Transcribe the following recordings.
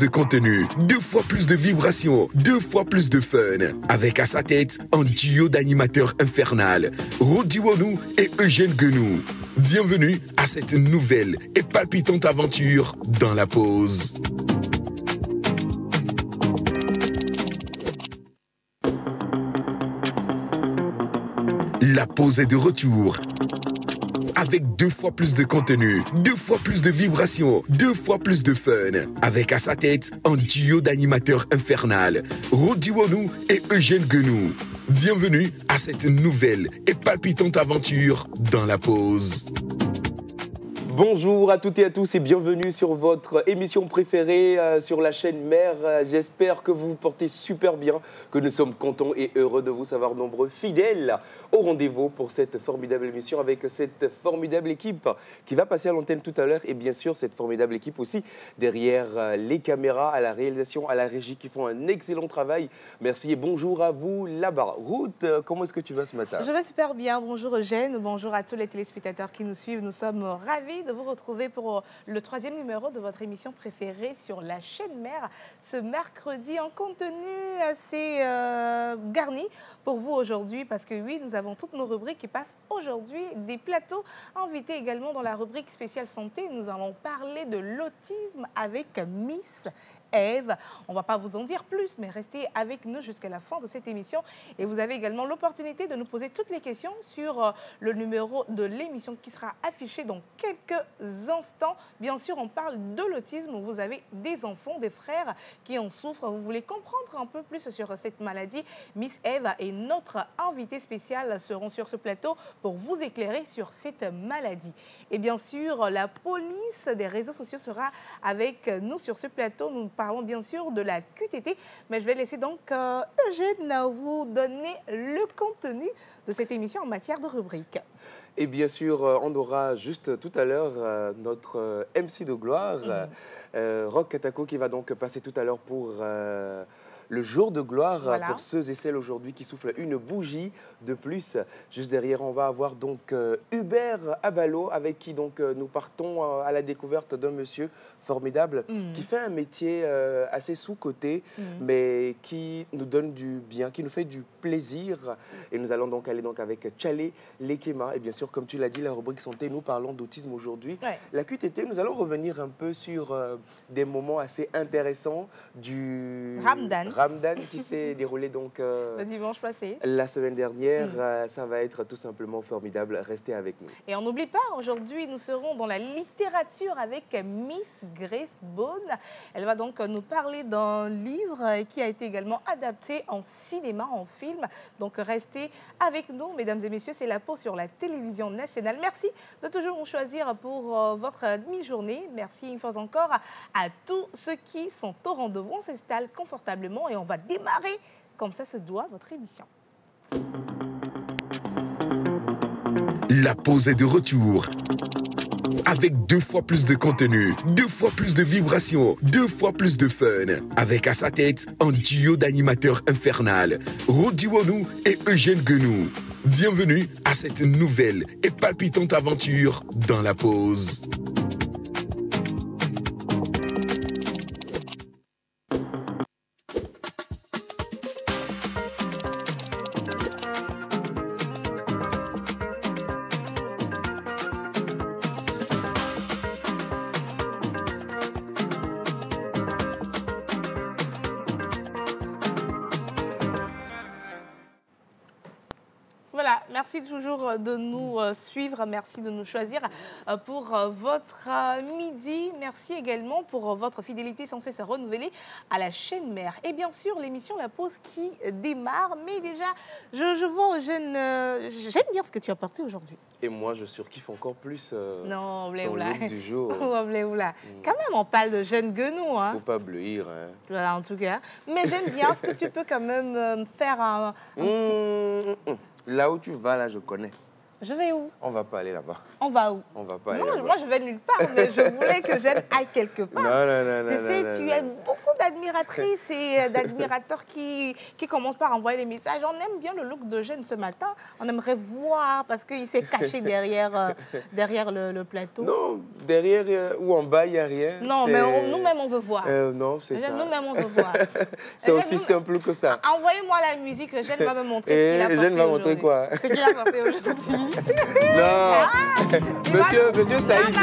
de contenu, 2 fois plus de vibrations, 2 fois plus de fun. Avec à sa tête un duo d'animateurs infernal, Rodi Wonou et Eugène Guenou. Bienvenue à cette nouvelle et palpitante aventure dans la pause. La pause est de retour. Avec 2 fois plus de contenu, 2 fois plus de vibrations, 2 fois plus de fun. Avec à sa tête un duo d'animateurs infernal, Rodi Wonou et Eugène Guenou. Bienvenue à cette nouvelle et palpitante aventure dans la pause. Bonjour à toutes et à tous et bienvenue sur votre émission préférée sur la chaîne Mère. J'espère que vous vous portez super bien, que nous sommes contents et heureux de vous savoir nombreux fidèles au rendez-vous pour cette formidable émission avec cette formidable équipe qui va passer à l'antenne tout à l'heure et bien sûr cette formidable équipe aussi derrière les caméras, à la réalisation, à la régie qui font un excellent travail. Merci et bonjour à vous là-bas. Ruth, comment est-ce que tu vas ce matin? Je vais super bien. Bonjour Eugène, bonjour à tous les téléspectateurs qui nous suivent. Nous sommes ravis de vous retrouver pour le 3e numéro de votre émission préférée sur la chaîne Mère. Ce mercredi, en contenu assez garni pour vous aujourd'hui parce que oui, nous avons toutes nos rubriques qui passent aujourd'hui, des plateaux invités également dans la rubrique spéciale santé. Nous allons parler de l'autisme avec Miss Eve. On ne va pas vous en dire plus, mais restez avec nous jusqu'à la fin de cette émission. Et vous avez également l'opportunité de nous poser toutes les questions sur le numéro de l'émission qui sera affiché dans quelques instants. Bien sûr, on parle de l'autisme. Vous avez des enfants, des frères qui en souffrent. Vous voulez comprendre un peu plus sur cette maladie. Miss Eve et notre invité spécial seront sur ce plateau pour vous éclairer sur cette maladie. Et bien sûr, la police des réseaux sociaux sera avec nous sur ce plateau. Nous parlons bien sûr de la QTT, mais je vais laisser donc Eugène vous donner le contenu de cette émission en matière de rubrique. Et bien sûr, on aura juste tout à l'heure notre MC de gloire, Rock Katako, qui va donc passer tout à l'heure pour le jour de gloire, voilà, pour ceux et celles aujourd'hui qui soufflent une bougie de plus. Juste derrière, on va avoir donc Hubert Abalo, avec qui donc nous partons à la découverte d'un monsieur formidable qui fait un métier assez sous-coté, mais qui nous donne du bien, qui nous fait du plaisir. Et nous allons donc aller donc avec Tchalé Lekema. Et bien sûr, comme tu l'as dit, la rubrique santé, nous parlons d'autisme aujourd'hui. Ouais. La QTT, nous allons revenir un peu sur des moments assez intéressants du Ramadan qui s'est déroulé donc le dimanche passé. La semaine dernière. Ça va être tout simplement formidable. Restez avec nous. Et on n'oublie pas, aujourd'hui, nous serons dans la littérature avec Miss Grace Bone. Elle va donc nous parler d'un livre qui a été également adapté en cinéma, en film. Donc restez avec nous, mesdames et messieurs. C'est la pause sur la télévision nationale. Merci de toujours nous choisir pour votre demi-journée. Merci une fois encore à tous ceux qui sont au rendez-vous. On s'installe confortablement et on va démarrer comme ça se doit votre émission. La pause est de retour. Avec 2 fois plus de contenu, 2 fois plus de vibrations, 2 fois plus de fun. Avec à sa tête un duo d'animateurs infernal, Rodi Wonou et Eugène Guenou. Bienvenue à cette nouvelle et palpitante aventure dans la pause. Voilà, merci toujours de nous suivre, merci de nous choisir pour votre midi. Merci également pour votre fidélité sans cesse renouvelée à la chaîne Mère. Et bien sûr, l'émission La Pause qui démarre. Mais déjà, je vois Eugène, j'aime bien ce que tu as porté aujourd'hui. Et moi, je surkiffe encore plus non, ton look du jour. Quand même, on parle de Jeune Guenou. Hein. Faut pas bleuir. Hein. Voilà, en tout cas. Mais j'aime bien ce que tu peux quand même faire un petit... Là où tu vas, là, je connais. Je vais où? On va pas aller là-bas. On va où? On va pas aller là-bas. Moi, je vais nulle part, mais je voulais que Jeanne aille quelque part. Non. Tu sais, tu as beaucoup d'admiratrices et d'admirateurs qui commencent par envoyer des messages. On aime bien le look de Jeune ce matin. On aimerait voir parce qu'il s'est caché derrière le plateau. Non, derrière ou en bas, il n'y a rien. Non, mais nous-mêmes, on veut voir. Non, c'est ça. Nous-mêmes, on veut voir. C'est aussi simple que ça. Envoyez-moi la musique, Jeune va me montrer ce qu'il a porté Jeune va montrer quoi? Ce qu'il a porté aujourd'hui. Non, monsieur Saïd,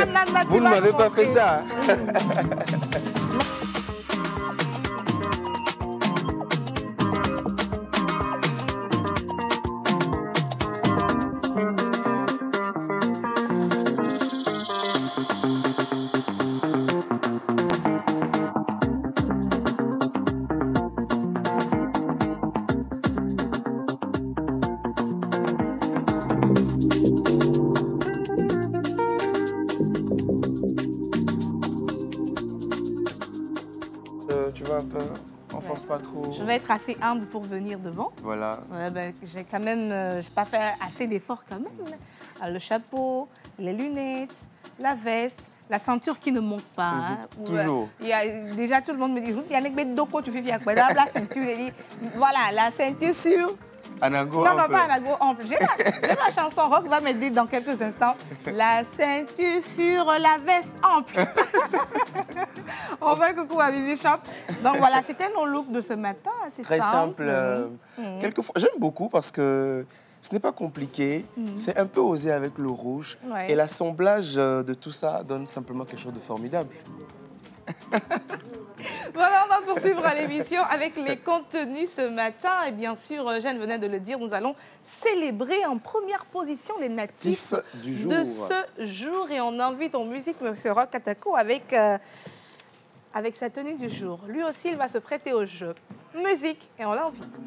vous ne m'avez pas fait ça. Tu vois un peu, on force pas trop. Je vais être assez humble pour venir devant. Voilà. Ouais, ben, j'ai quand même, j'ai pas fait assez d'efforts quand même. Le chapeau, les lunettes, la veste, la ceinture qui ne manque pas. Hein, toujours. Déjà tout le monde me dit, il y a un doko, tu fais bien quoi. La ceinture, il dit, voilà, la ceinture sur. Anago non, pas Anago ample. J'ai ma chanson rock va m'aider dans quelques instants. La ceinture sur la veste ample. On fait coucou à Vivi Shop. Donc voilà, c'était nos looks de ce matin. C'est très simple. Quelquefois, j'aime beaucoup parce que ce n'est pas compliqué. C'est un peu osé avec le rouge. Ouais. Et l'assemblage de tout ça donne simplement quelque chose de formidable. Voilà, on va poursuivre l'émission avec les contenus ce matin. Et bien sûr, Jeanne venait de le dire, nous allons célébrer en première position les natifs de ce jour. Et on invite en musique M. Roch Katako avec sa tenue du jour. Lui aussi, il va se prêter au jeu. Musique, et on l'invite.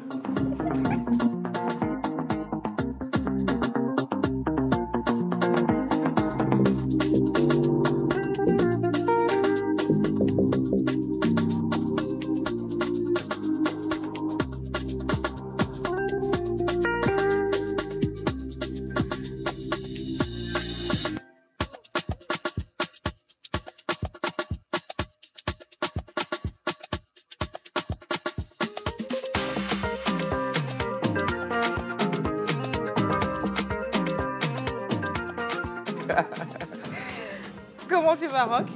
Comment tu vas, Roch?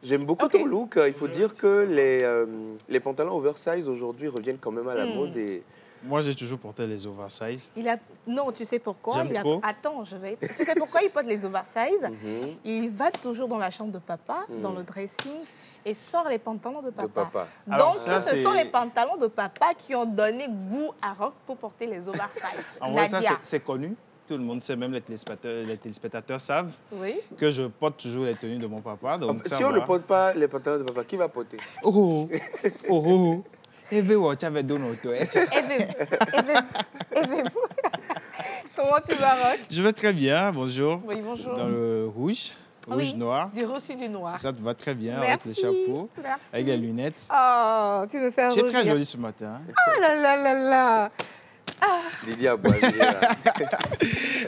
J'aime beaucoup ton look. Il faut dire que les pantalons oversize aujourd'hui reviennent quand même à la mode. Et... Moi, j'ai toujours porté les oversize. Non, tu sais pourquoi? Trop. Attends, tu sais pourquoi il porte les oversize? Il va toujours dans la chambre de papa, dans le dressing, et sort les pantalons de papa. Donc, ce sont les pantalons de papa qui ont donné goût à Roch pour porter les oversize. En vrai, ça, c'est connu. Tout le monde sait, même les téléspectateurs savent que je porte toujours les tenues de mon papa. Donc si on ne porte pas les pantalons de papa, qui va porter? Oh. Avec Donoto. Comment tu vas, Roch? Je vais très bien, bonjour. Oui, bonjour. Dans le rouge. Rouge-noir. Du rouge et du noir. Ça te va très bien. Merci. Avec les chapeaux, avec les lunettes. Oh, tu me fais rougir. Tu es très jolie ce matin. Oh là là là là. Lydia Boisier.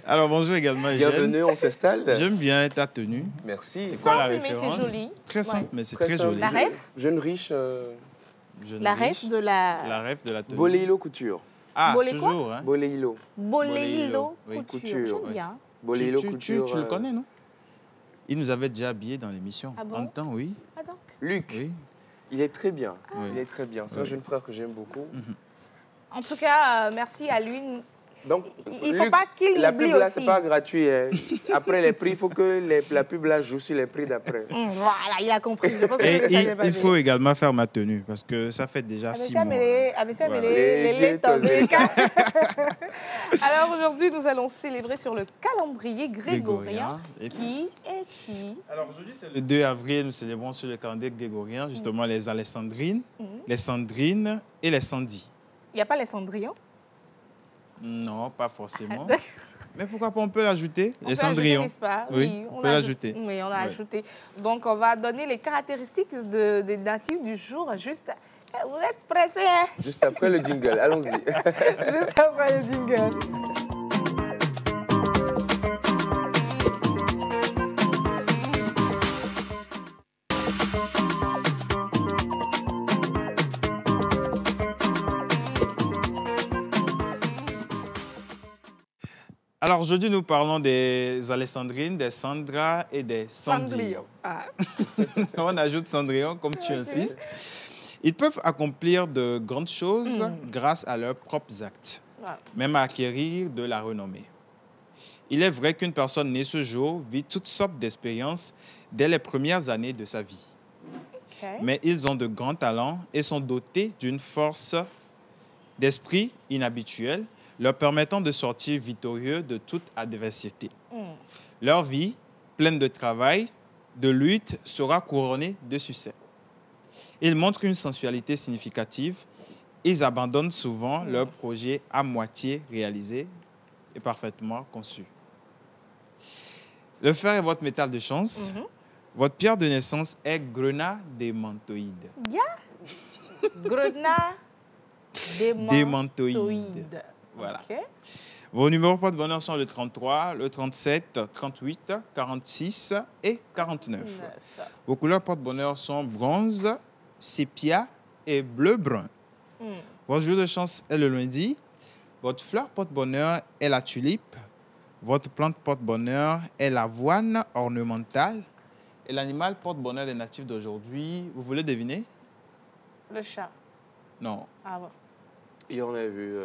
Alors, bonjour également, bienvenue, on s'installe. J'aime bien ta tenue. Merci. C'est quoi la référence? Mais c'est joli. Très simple, mais c'est très joli. La ref? Jeune riche. La ref de la... La ref de la tenue. Boléilo Couture. Ah, toujours, hein? Boléilo. Boléilo Couture. J'aime bien. Boléilo Couture. Tu le connais, non? Il nous avait déjà habillés dans l'émission. Ah bon? En temps, oui. Ah donc? Luc, oui. Il est très bien. Il est très bien. C'est un jeune frère que j'aime beaucoup. En tout cas, merci à lui. Donc, il ne faut pas qu'il oublie aussi. La pub là, ce n'est pas gratuit. Hein. Après les prix, il faut que la pub là joue sur les prix d'après. Voilà, il a compris. Je pense que il faut également faire ma tenue parce que ça fait déjà 6 mois. Alors aujourd'hui, nous allons célébrer sur le calendrier grégorien. Qui est qui? Alors aujourd'hui, c'est le 2 avril. Nous célébrons sur le calendrier grégorien justement les Alexandrines, les Sandrines et les Sandy. Il n'y a pas les Cendrillons? Non, pas forcément. Mais pourquoi pas, on peut l'ajouter? Les Cendrillons. N'est-ce pas? Oui, on peut l'ajouter. Oui, on l'a ajouté. Donc, on va donner les caractéristiques des natifs du jour. Juste, vous êtes pressés, hein? Juste après le jingle, allons-y. Juste après le jingle. Alors, aujourd'hui, nous parlons des alessandrines, des Sandra et des Cendrillon. Ah. On ajoute Cendrillon, comme tu insistes. Ils peuvent accomplir de grandes choses grâce à leurs propres actes, même à acquérir de la renommée. Il est vrai qu'une personne née ce jour vit toutes sortes d'expériences dès les premières années de sa vie. Mais ils ont de grands talents et sont dotés d'une force d'esprit inhabituelle, leur permettant de sortir victorieux de toute adversité. Leur vie, pleine de travail, de lutte, sera couronnée de succès. Ils montrent une sensualité significative. Ils abandonnent souvent leurs projets à moitié réalisés et parfaitement conçus. Le fer est votre métal de chance. Votre pierre de naissance est grenat démantoïde. Grenat démantoïde. Voilà. Vos numéros porte-bonheur sont le 33, le 37, 38, 46 et 49. Vos couleurs porte-bonheur sont bronze, sépia et bleu-brun. Votre jour de chance est le lundi. Votre fleur porte-bonheur est la tulipe. Votre plante porte-bonheur est l'avoine ornementale. Et l'animal porte-bonheur des natifs d'aujourd'hui, vous voulez deviner? Le chat. Non. Ah bon. Il en a vu...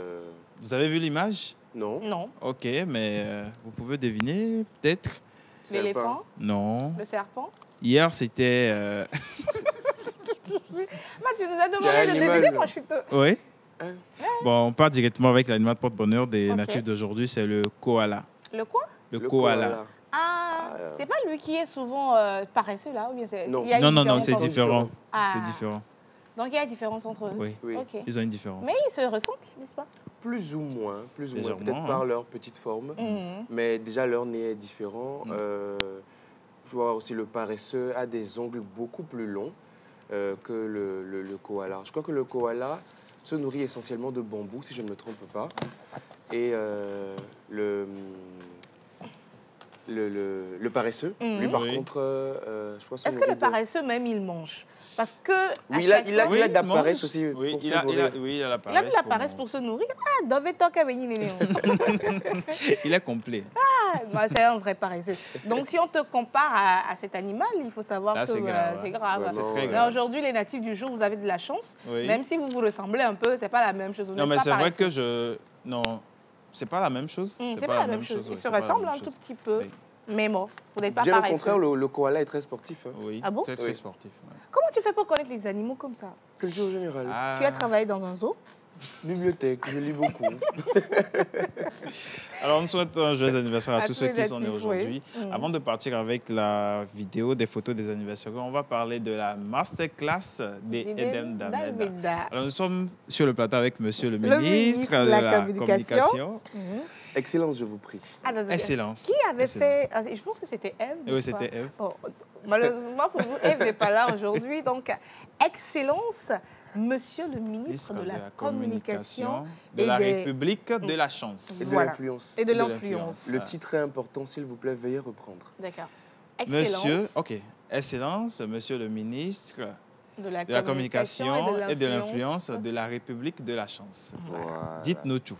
Vous avez vu l'image? Non. Non. Ok, mais vous pouvez deviner, peut-être? L'éléphant? Non. Le serpent? Hier, c'était... Tu nous as demandé de deviner, moi je suis... Oui. Bon, on part directement avec l'animal porte-bonheur des natifs d'aujourd'hui, c'est le koala. Le quoi? Le koala. Ah, c'est pas lui qui est souvent paresseux là ou bien c'est... Non, non, c'est différent. C'est différent. Donc il y a une différence entre eux? Oui, Okay. Ils ont une différence. Mais ils se ressemblent, n'est-ce pas? Plus ou moins, peut-être par leur petite forme, mais déjà leur nez est différent. Tu vois aussi le paresseux a des ongles beaucoup plus longs que le koala. Je crois que le koala se nourrit essentiellement de bambou, si je ne me trompe pas. Et le paresseux, lui par contre, je pense... Est-ce que le paresseux même il mange? Parce que oui, il a de la paresse aussi. Oui, il a la paresse. Il a de la paresse pour se nourrir. Ah, il est complet. Ah, c'est un vrai paresseux. Donc si on te compare à cet animal, il faut savoir que c'est grave. C'est très grave. Mais aujourd'hui, les natifs du jour, vous avez de la chance. Même si vous vous ressemblez un peu, c'est pas la même chose. Non, mais c'est vrai que non, c'est pas la même chose. C'est pas la même chose. Ils se ressemblent un tout petit peu. Mais bon, vous n'êtes pas bien paresseux. au contraire, le koala est très sportif. Oui, ah bon? très sportif. Comment tu fais pour connaître les animaux comme ça? Culture générale. Tu as travaillé dans un zoo? Bibliothèque, je lis beaucoup. Alors, on souhaite un joyeux anniversaire à tous ceux qui sont nés aujourd'hui. Avant de partir avec la vidéo, des photos des anniversaires, on va parler de la masterclass des Edem Dameda. Alors, nous sommes sur le plateau avec Monsieur le ministre de la Communication. Excellence, je vous prie. Excellence. Qui avait fait... Je pense que c'était Eve. Oui, c'était Eve. Oh, malheureusement pour vous, Eve n'est pas là aujourd'hui. Donc, Excellence, Monsieur le ministre de la Communication de la République de la Chance. Et de l'influence. Et de l'influence. Le titre est important, s'il vous plaît, veuillez reprendre. D'accord. Excellence, Monsieur le ministre de la Communication et de l'influence de la République de la Chance. Voilà. Dites-nous tout.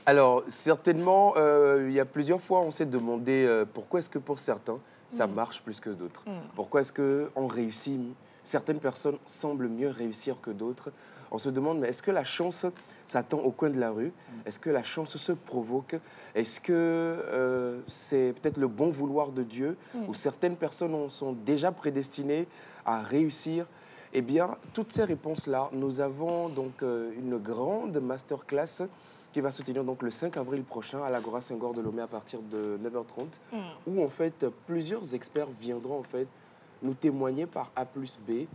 Alors, certainement, il y a plusieurs fois, on s'est demandé pourquoi est-ce que pour certains, ça marche plus que d'autres. Pourquoi est-ce qu'on réussit? Certaines personnes semblent mieux réussir que d'autres. On se demande, mais est-ce que la chance s'attend au coin de la rue? Est-ce que la chance se provoque? Est-ce que c'est peut-être le bon vouloir de Dieu? Ou certaines personnes sont déjà prédestinées à réussir? Eh bien, toutes ces réponses-là, nous avons donc une grande masterclass qui va se tenir donc le 5 avril prochain à l'Agora Senghor de Lomé à partir de 9h30, où en fait plusieurs experts viendront en fait nous témoigner par A plus B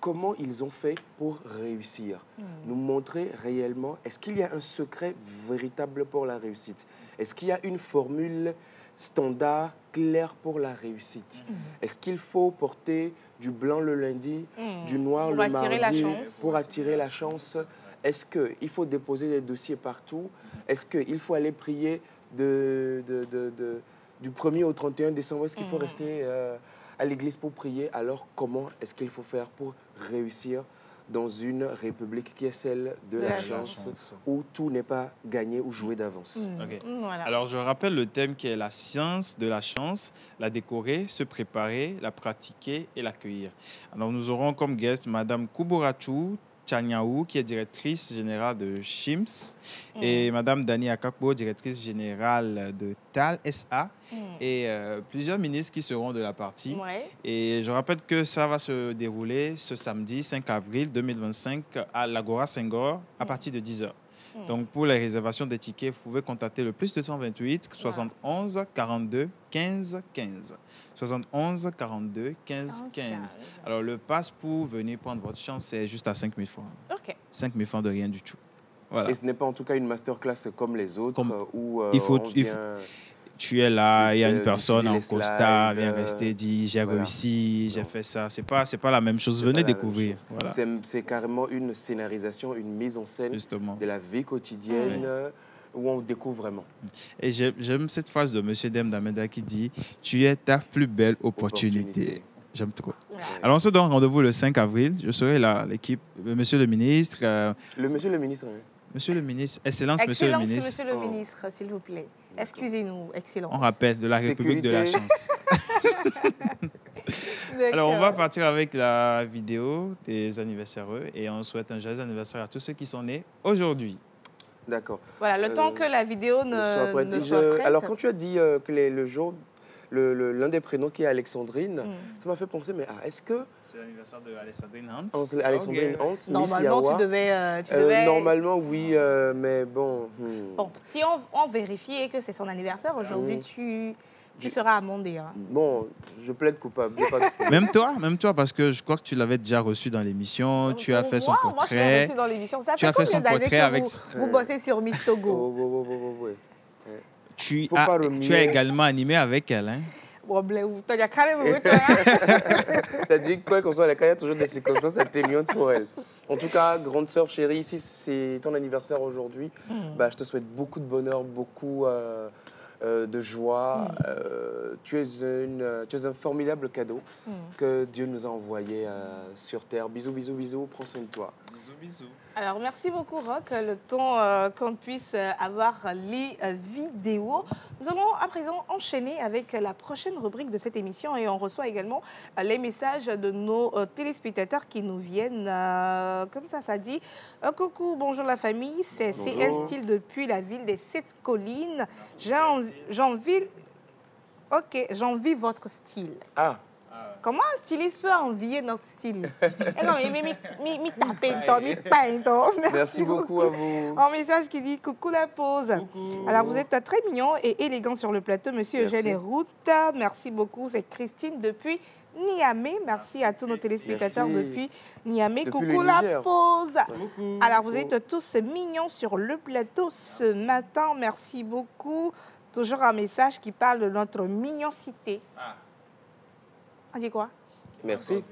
comment ils ont fait pour réussir, nous montrer réellement est-ce qu'il y a un secret véritable pour la réussite, est-ce qu'il y a une formule standard claire pour la réussite, est-ce qu'il faut porter du blanc le lundi, du noir le mardi pour attirer la chance? Est-ce qu'il faut déposer des dossiers partout? Est-ce qu'il faut aller prier du 1er au 31 décembre? Est-ce qu'il faut rester à l'église pour prier? Alors, comment est-ce qu'il faut faire pour réussir dans une république qui est celle de la chance, où tout n'est pas gagné ou joué d'avance. Okay. Voilà. Alors, je rappelle le thème qui est la science de la chance, la décorer, se préparer, la pratiquer et l'accueillir. Alors, nous aurons comme guest Madame Kuborachu Tchaniaou, qui est directrice générale de CHIMS, et Madame Dani Akakbo, directrice générale de TAL SA, et plusieurs ministres qui seront de la partie. Ouais. Et je rappelle que ça va se dérouler ce samedi 5 avril 2025 à l'Agora Senghor à partir de 10h. Donc, pour les réservations des tickets, vous pouvez contacter le plus 228 71 42 15 15. 71 42 15 15. Alors, le pass pour venir prendre votre chance, c'est juste à 5 000 francs. OK. 5 000 francs de rien du tout. Voilà. Et ce n'est pas en tout cas une masterclass comme les autres où tu es là, il y a une personne en costard, vient rester, dit j'ai réussi, j'ai fait ça. C'est pas la même chose. Venez découvrir. Voilà. C'est carrément une scénarisation, une mise en scène de la vie quotidienne où on découvre vraiment. Et j'aime cette phrase de M. Dem Dameda qui dit « Tu es ta plus belle opportunité ». J'aime trop. Ouais. Alors, on se donne rendez-vous le 5 avril. Je serai là, l'équipe, monsieur le ministre. Monsieur le ministre, oui. Monsieur le ministre, Excellence, Monsieur le ministre. Monsieur le ministre, s'il vous plaît. Excusez-nous, Excellence. On rappelle, de la République de la chance. Alors, on va partir avec la vidéo des anniversaires et on souhaite un joyeux anniversaire à tous ceux qui sont nés aujourd'hui. D'accord. Voilà, le temps que la vidéo ne soit prête. Alors, quand tu as dit que le jour... L'un des prénoms qui est Alexandrine, ça m'a fait penser, mais est-ce que... C'est l'anniversaire de Alexandrine Hans. Alexandrine Hans, normalement, tu devais... Normalement, oui, mais bon... Bon, si on vérifiait que c'est son anniversaire, aujourd'hui, tu seras amendé. Hein. Bon, je plaide coupable. Même toi, parce que je crois que tu l'avais déjà reçu dans l'émission, tu as fait son portrait. Moi, je l'ai reçu dans l'émission. Ça fait combien d'années que vous bossez sur Miss Togo? Tu as également animé avec elle. Hein? T'as dit quoi qu'on soit à la il y a toujours des circonstances atténuantes pour elle. En tout cas, grande sœur chérie, si c'est ton anniversaire aujourd'hui, je te souhaite beaucoup de bonheur, beaucoup de joie. Tu es un formidable cadeau que Dieu nous a envoyé sur Terre. Bisous, bisous, bisous. Prends soin de toi. Bisous, bisous. Alors, merci beaucoup, Roch. Le temps qu'on puisse avoir les vidéos. Nous allons à présent enchaîner avec la prochaine rubrique de cette émission et on reçoit également les messages de nos téléspectateurs qui nous viennent. Comme ça dit. Coucou, bonjour la famille. C'est CL Style depuis la ville des 7 collines. J'envie votre style. Ah. Comment un styliste peut envier notre style? Merci beaucoup à vous. Un message qui dit coucou la pause. Coucou. Alors vous êtes très mignon et élégant sur le plateau, monsieur Eugène et Ruth. Merci beaucoup. C'est Christine depuis Niamey. Merci à tous nos téléspectateurs depuis Niamey. Coucou la pause. Coucou. Alors vous êtes tous mignons sur le plateau ce matin. Merci beaucoup. Toujours un message qui parle de notre mignoncité. On dit quoi? Merci.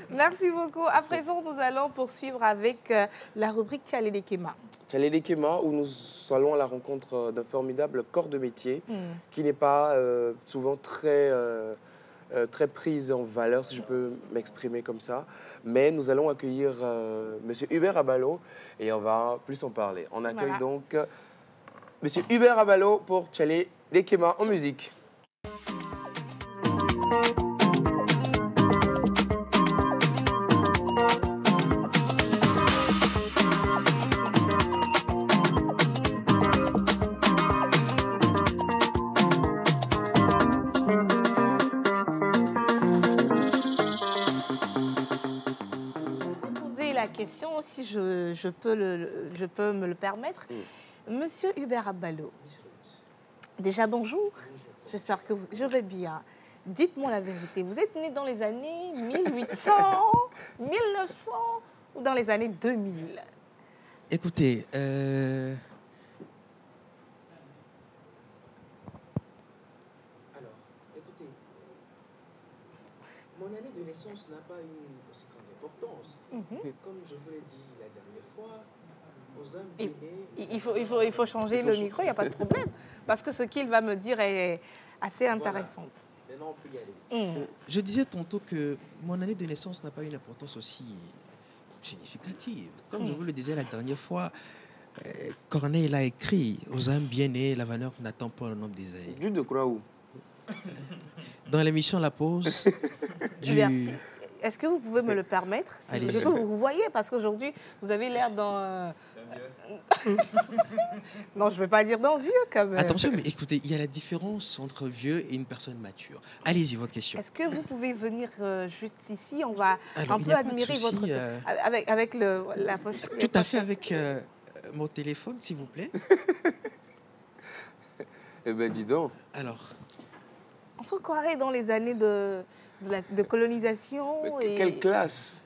Merci beaucoup. À présent, nous allons poursuivre avec la rubrique Tchalele Kema. Tchalele Kema, où nous allons à la rencontre d'un formidable corps de métier qui n'est pas souvent très prise en valeur, si je peux m'exprimer comme ça. Mais nous allons accueillir M. Hubert Abalo et on va plus en parler. On accueille donc M. Hubert Abalo pour Tchalele Kema en musique. Question, si je peux me le permettre. Monsieur Hubert Abalo, déjà bonjour. J'espère que je vais bien. Dites-moi la vérité. Vous êtes né dans les années 1800, 1900 ou dans les années 2000? Écoutez, mon année de naissance n'a pas une aussi grande importance. Comme je vous l'ai dit la dernière fois, aux âmes il faut changer le micro, il n'y a pas de problème. Parce que ce qu'il va me dire est assez intéressant. Maintenant, on peut y aller. Je disais tantôt que mon année de naissance n'a pas une importance aussi significative. Comme je vous le disais la dernière fois, Corneille a écrit « Aux âmes bien nées, la valeur n'attend pas le nombre des années ». Dieu de croix où? Dans l'émission La Pause. Merci. Est-ce que vous pouvez me le permettre? Je peux vous voyez, parce qu'aujourd'hui, vous avez l'air dans... Non, je ne vais pas dire dans vieux, quand même. Attention, mais écoutez, il y a la différence entre vieux et une personne mature. Allez-y, votre question. Est-ce que vous pouvez venir juste ici? On va un peu admirer votre... Avec la poche. Tout à fait, avec mon téléphone, s'il vous plaît. Eh bien, dis donc. Alors. On se croirait dans les années de colonisation. Quelle classe!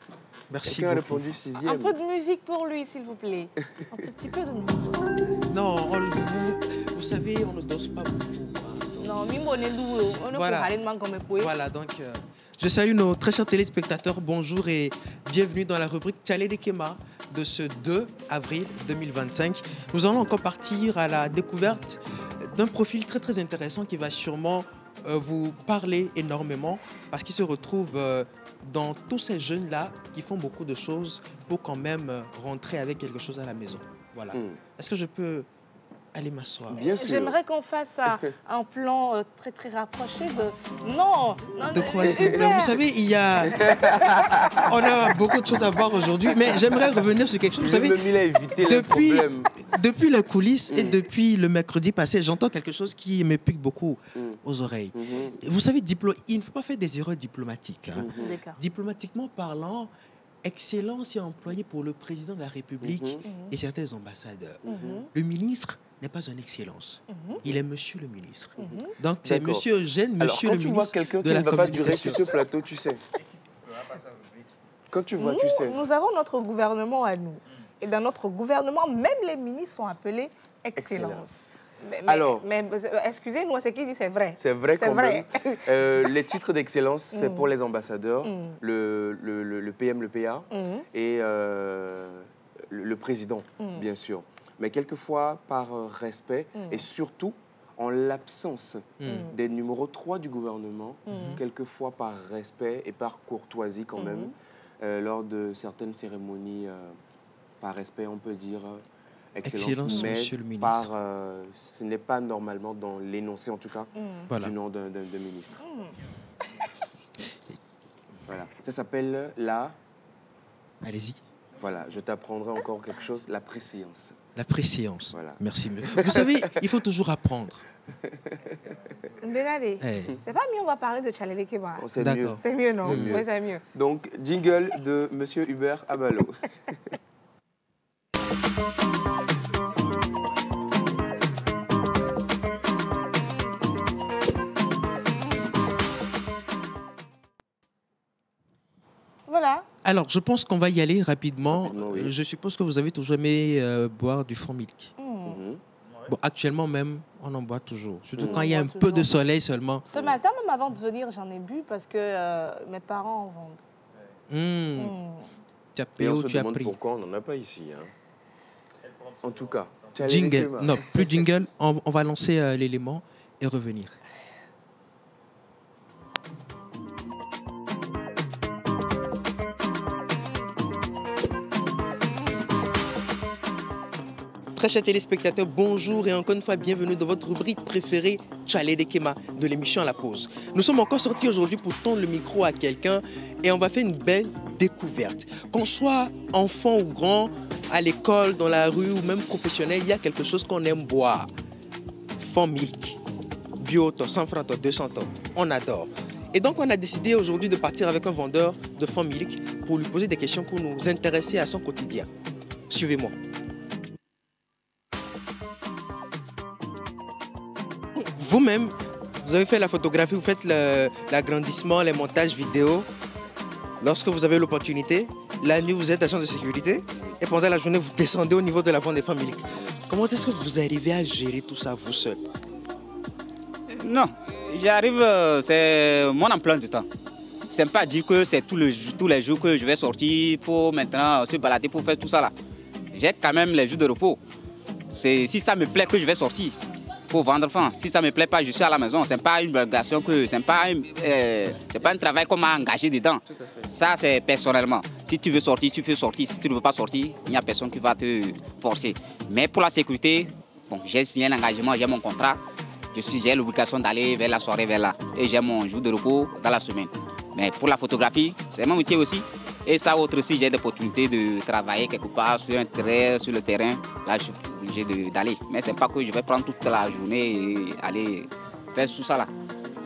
Merci beaucoup. Quelqu'un a répondu 6e. Un peu de musique pour lui, s'il vous plaît. Un tout petit peu de musique. Non, vous savez, on ne danse pas beaucoup. Non, on ne voilà. Comme voilà, donc je salue nos très chers téléspectateurs. Bonjour et bienvenue dans la rubrique Tchalé de Kema de ce 2 avril 2025. Nous allons encore partir à la découverte d'un profil très très intéressant qui va sûrement vous parler énormément parce qu'il se retrouve dans tous ces jeunes-là qui font beaucoup de choses pour quand même rentrer avec quelque chose à la maison. Voilà. Est-ce que je peux aller m'asseoir? Bien sûr. J'aimerais qu'on fasse un plan très très rapproché de... Non, de quoi? Vous savez, il y a... On a beaucoup de choses à voir aujourd'hui, mais j'aimerais revenir sur quelque chose. Vous savez, depuis les coulisses et depuis le mercredi passé, j'entends quelque chose qui me pique beaucoup aux oreilles. Vous savez, il ne faut pas faire des erreurs diplomatiques. Hein. Diplomatiquement parlant, excellence est employée pour le président de la République et certains ambassadeurs. Le ministre n'est pas une excellence. Il est monsieur le ministre. Donc, c'est monsieur Eugène, monsieur le ministre de la communication. Quand tu vois quelqu'un qui ne va pas durer sur ce plateau, tu sais. Quand tu vois, tu sais. Nous avons notre gouvernement à nous. Et dans notre gouvernement, même les ministres sont appelés excellence. Mais excusez-nous, ce qu'il dit, c'est vrai. C'est vrai quand même. Les titres d'excellence, c'est pour les ambassadeurs, le PM, le PA et le président, bien sûr. Mais quelquefois, par respect et surtout en l'absence des numéros 3 du gouvernement, quelquefois par respect et par courtoisie quand même, lors de certaines cérémonies, par respect, on peut dire... Excellence, monsieur le ministre. Ce n'est pas normalement dans l'énoncé, en tout cas, du nom d'un ministre. Voilà. Ça s'appelle la... Allez-y. Voilà, je t'apprendrai encore quelque chose, la préséance. La préséance. Voilà. Merci. Vous savez, il faut toujours apprendre. C'est pas mieux, on va parler de Tchalé de Kema. C'est mieux. C'est mieux, non? Oui, c'est mieux. Donc, jingle de monsieur Hubert Abalo. Voilà. Alors, je pense qu'on va y aller rapidement. Oui. Je suppose que vous avez toujours aimé boire du franc milk. Bon, actuellement même, on en boit toujours. Surtout quand il y a un peu de soleil seulement. Ce matin, même avant de venir, j'en ai bu parce que mes parents en vendent. Tu as payé ou tu as pris? Pourquoi on n'en a pas ici, hein. En tout cas. Jingle. Non, plus jingle. On va lancer l'élément et revenir. Très chers téléspectateurs, bonjour et encore une fois bienvenue dans votre rubrique préférée Tchalé de Kema de l'émission La Pause. Nous sommes encore sortis aujourd'hui pour tendre le micro à quelqu'un et on va faire une belle découverte. Qu'on soit enfant ou grand, à l'école, dans la rue ou même professionnel, il y a quelque chose qu'on aime boire. Franc milk, bio, 100 francs, 200 ans, on adore. Et donc on a décidé aujourd'hui de partir avec un vendeur de franc milk pour lui poser des questions pour nous intéresser à son quotidien. Suivez-moi. Vous-même, vous avez fait la photographie, vous faites l'agrandissement, les montages vidéo. Lorsque vous avez l'opportunité, la nuit, vous êtes agent de sécurité et pendant la journée, vous descendez au niveau de la vente des familles. Comment est-ce que vous arrivez à gérer tout ça vous seul? Non, j'arrive, c'est mon emploi du temps. C'est pas dire que c'est tous les jours que je vais sortir pour maintenant se balader pour faire tout ça là. J'ai quand même les jours de repos. C'est si ça me plaît que je vais sortir. pour vendre fin. Si ça ne me plaît pas, je suis à la maison. Ce n'est pas une obligation que... C'est pas un travail qu'on m'a engagé dedans. Ça, c'est personnellement. Si tu veux sortir, tu peux sortir. Si tu ne veux pas sortir, il n'y a personne qui va te forcer. Mais pour la sécurité, bon, j'ai signé un engagement, j'ai mon contrat. J'ai l'obligation d'aller vers la soirée, vers là. Et j'ai mon jour de repos dans la semaine. Mais pour la photographie, c'est mon métier aussi. Et ça, autre aussi, j'ai des opportunités de travailler quelque part sur le terrain. Là, je suis obligé d'aller. Mais ce n'est pas que je vais prendre toute la journée et aller faire tout ça là.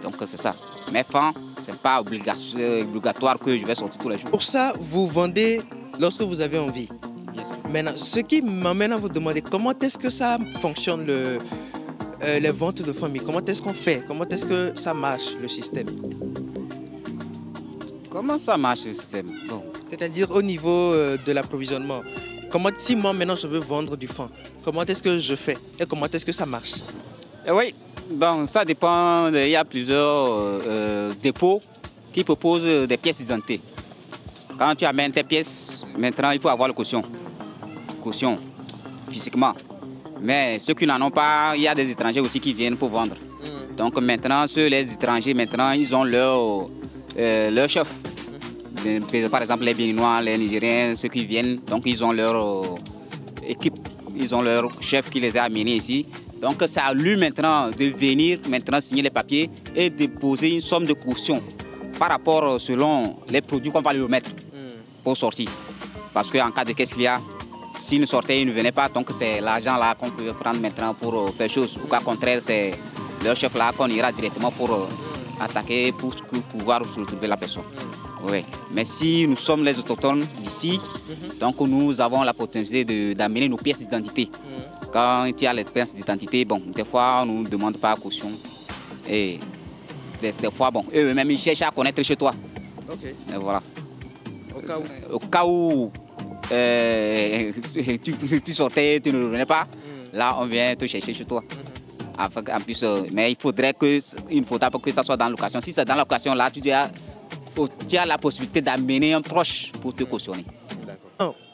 Donc, c'est ça. Mais enfin, ce n'est pas obligatoire que je vais sortir tous les jours. Pour ça, vous vendez lorsque vous avez envie. Maintenant, ce qui m'amène à vous demander comment est-ce que ça fonctionne les ventes de famille. Comment est-ce qu'on fait? Comment est-ce que ça marche, le système? Comment ça marche, le système? Bon. C'est-à-dire au niveau de l'approvisionnement. Si moi maintenant je veux vendre du foin, comment est-ce que je fais et comment est-ce que ça marche? Oui, bon, ça dépend. Il y a plusieurs dépôts qui proposent des pièces d'identité. Quand tu amènes tes pièces, maintenant il faut avoir le caution. Caution, physiquement. Mais ceux qui n'en ont pas, il y a des étrangers aussi qui viennent pour vendre. Donc maintenant, les étrangers, maintenant, ils ont leur chef. Par exemple, les Béninois, les Nigériens, ceux qui viennent, donc ils ont leur équipe, ils ont leur chef qui les a amenés ici. Donc c'est à lui maintenant de venir maintenant signer les papiers et déposer une somme de caution par rapport selon les produits qu'on va lui remettre pour sortir. Parce qu'en cas de qu'est-ce qu'il y a, s'il ne sortait, il ne venait pas, donc c'est l'argent là qu'on peut prendre maintenant pour faire chose. Au cas contraire, c'est leur chef là qu'on ira directement pour attaquer, pour pouvoir retrouver la personne. Oui. Mais si nous sommes les autochtones d'ici, donc nous avons la possibilité d'amener nos pièces d'identité. Quand tu as les pièces d'identité, bon, des fois on ne nous demande pas caution. Et des fois, bon, eux-mêmes ils cherchent à connaître chez toi. Ok. Et voilà. Au cas où tu sortais, tu ne revenais pas, là on vient te chercher chez toi. En plus, mais il ne faudra pas que ça soit dans la location. Si c'est dans la location, là, tu as la possibilité d'amener un proche pour te cautionner.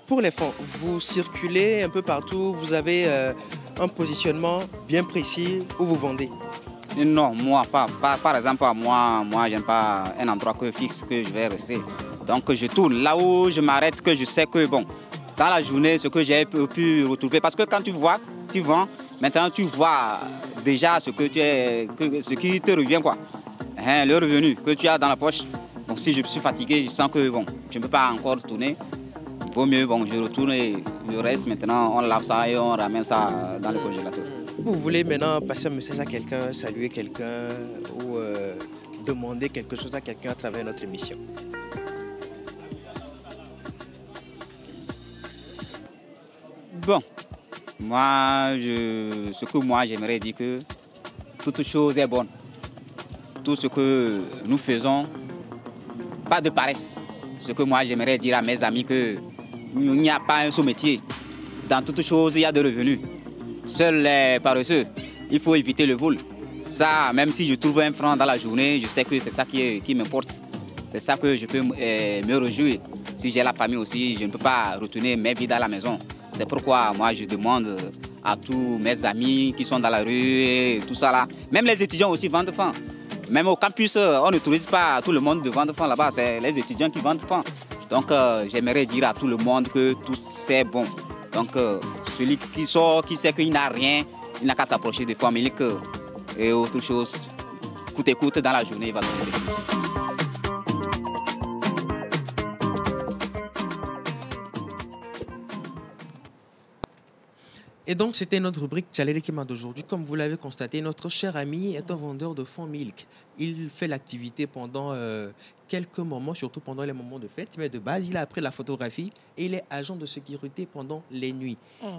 Pour les fonds, vous circulez un peu partout, vous avez un positionnement bien précis où vous vendez? Non, moi, par exemple, moi j'aime pas un endroit fixe que je vais rester. Donc je tourne là où je m'arrête, que je sais que, bon, dans la journée, ce que j'ai pu retrouver. Parce que quand tu vends, maintenant tu vois déjà ce qui te revient, quoi. Le revenu que tu as dans la poche. Bon, si je suis fatigué, je sens que bon, je ne peux pas encore tourner. Il vaut mieux, bon, je retourne et le reste, maintenant, on lave ça et on ramène ça dans le congélateur. Vous voulez maintenant passer un message à quelqu'un, saluer quelqu'un ou demander quelque chose à quelqu'un à travers notre émission? Bon, ce que moi j'aimerais dire que toute chose est bonne. Tout ce que nous faisons, pas de paresse. Ce que moi j'aimerais dire à mes amis que il n'y a pas un sous-métier. Dans toute chose, il y a de revenus. Seuls les paresseux, il faut éviter le vol. Ça, même si je trouve un franc dans la journée, je sais que c'est ça qui m'importe. C'est ça que je peux me réjouir. Si j'ai la famille aussi, je ne peux pas retourner mes vies à la maison. C'est pourquoi moi je demande à tous mes amis qui sont dans la rue et tout ça là. Même les étudiants aussi vendent faim. Même au campus, on n'autorise pas tout le monde de vendre faim là-bas. C'est les étudiants qui vendent faim. Donc j'aimerais dire à tout le monde que tout c'est bon. Donc celui qui sort, qui sait qu'il n'a rien, il n'a qu'à s'approcher des familles et autre chose. Coûte dans la journée, il va trouver des choses. Et donc, c'était notre rubrique Tchalé Dekema d'aujourd'hui. Comme vous l'avez constaté, notre cher ami est un vendeur de fonds milk. Il fait l'activité pendant quelques moments, surtout pendant les moments de fête. Mais de base, il a appris la photographie et il est agent de sécurité pendant les nuits.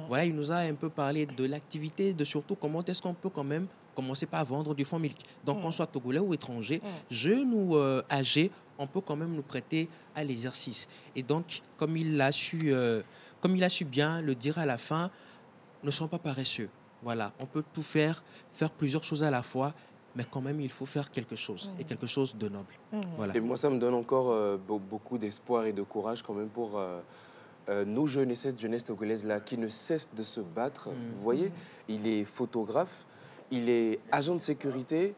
Voilà, il nous a un peu parlé de l'activité, de surtout comment est-ce qu'on peut quand même commencer par vendre du fonds milk. Donc, qu'on soit togolais ou étranger, jeunes ou âgés, on peut quand même nous prêter à l'exercice. Et donc, comme il a su bien le dire à la fin, ne soyons pas paresseux. Voilà, on peut tout faire plusieurs choses à la fois, mais quand même, il faut faire quelque chose, et quelque chose de noble. Voilà. Et moi, ça me donne encore beaucoup d'espoir et de courage quand même pour nos jeunes et cette jeunesse togolaise-là qui ne cesse de se battre. Vous voyez, il est photographe il est agent de sécurité,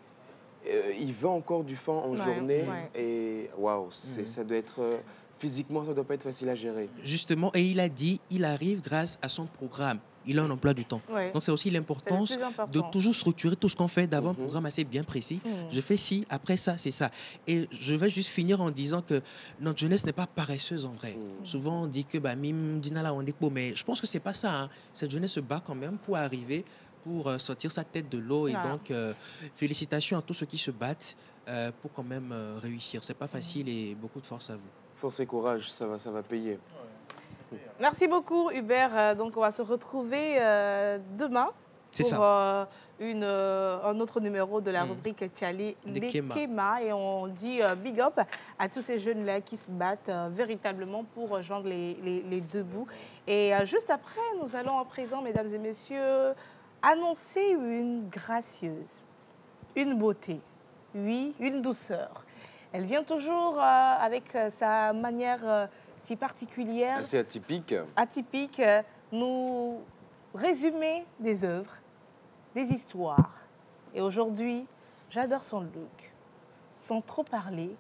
il vend encore du fan en journée. Et waouh, ça doit être... physiquement, ça ne doit pas être facile à gérer. Justement, et il a dit, il arrive grâce à son programme. Il a un emploi du temps. Donc, c'est aussi l'importance de toujours structurer tout ce qu'on fait, d'avoir un programme assez bien précis. Je fais ci, après ça, c'est ça. Et je vais juste finir en disant que notre jeunesse n'est pas paresseuse en vrai. Souvent, on dit que Mim, Dinala, on est beau, mais je pense que ce n'est pas ça. Hein. Cette jeunesse se bat quand même pour arriver, pour sortir sa tête de l'eau. Et donc, félicitations à tous ceux qui se battent pour quand même réussir. Ce n'est pas facile et beaucoup de force à vous. Force et courage, ça va payer. Merci beaucoup Hubert. Donc on va se retrouver demain pour un autre numéro de la rubrique Tchale Kema. Et on dit big up à tous ces jeunes-là qui se battent véritablement pour rejoindre les deux bouts. Et juste après, nous allons à présent, mesdames et messieurs, annoncer une gracieuse, une beauté, oui, une douceur. Elle vient toujours avec sa manière si particulière. Assez atypique. Atypique, nous résumer des œuvres, des histoires. Et aujourd'hui, j'adore son look. Sans trop parler,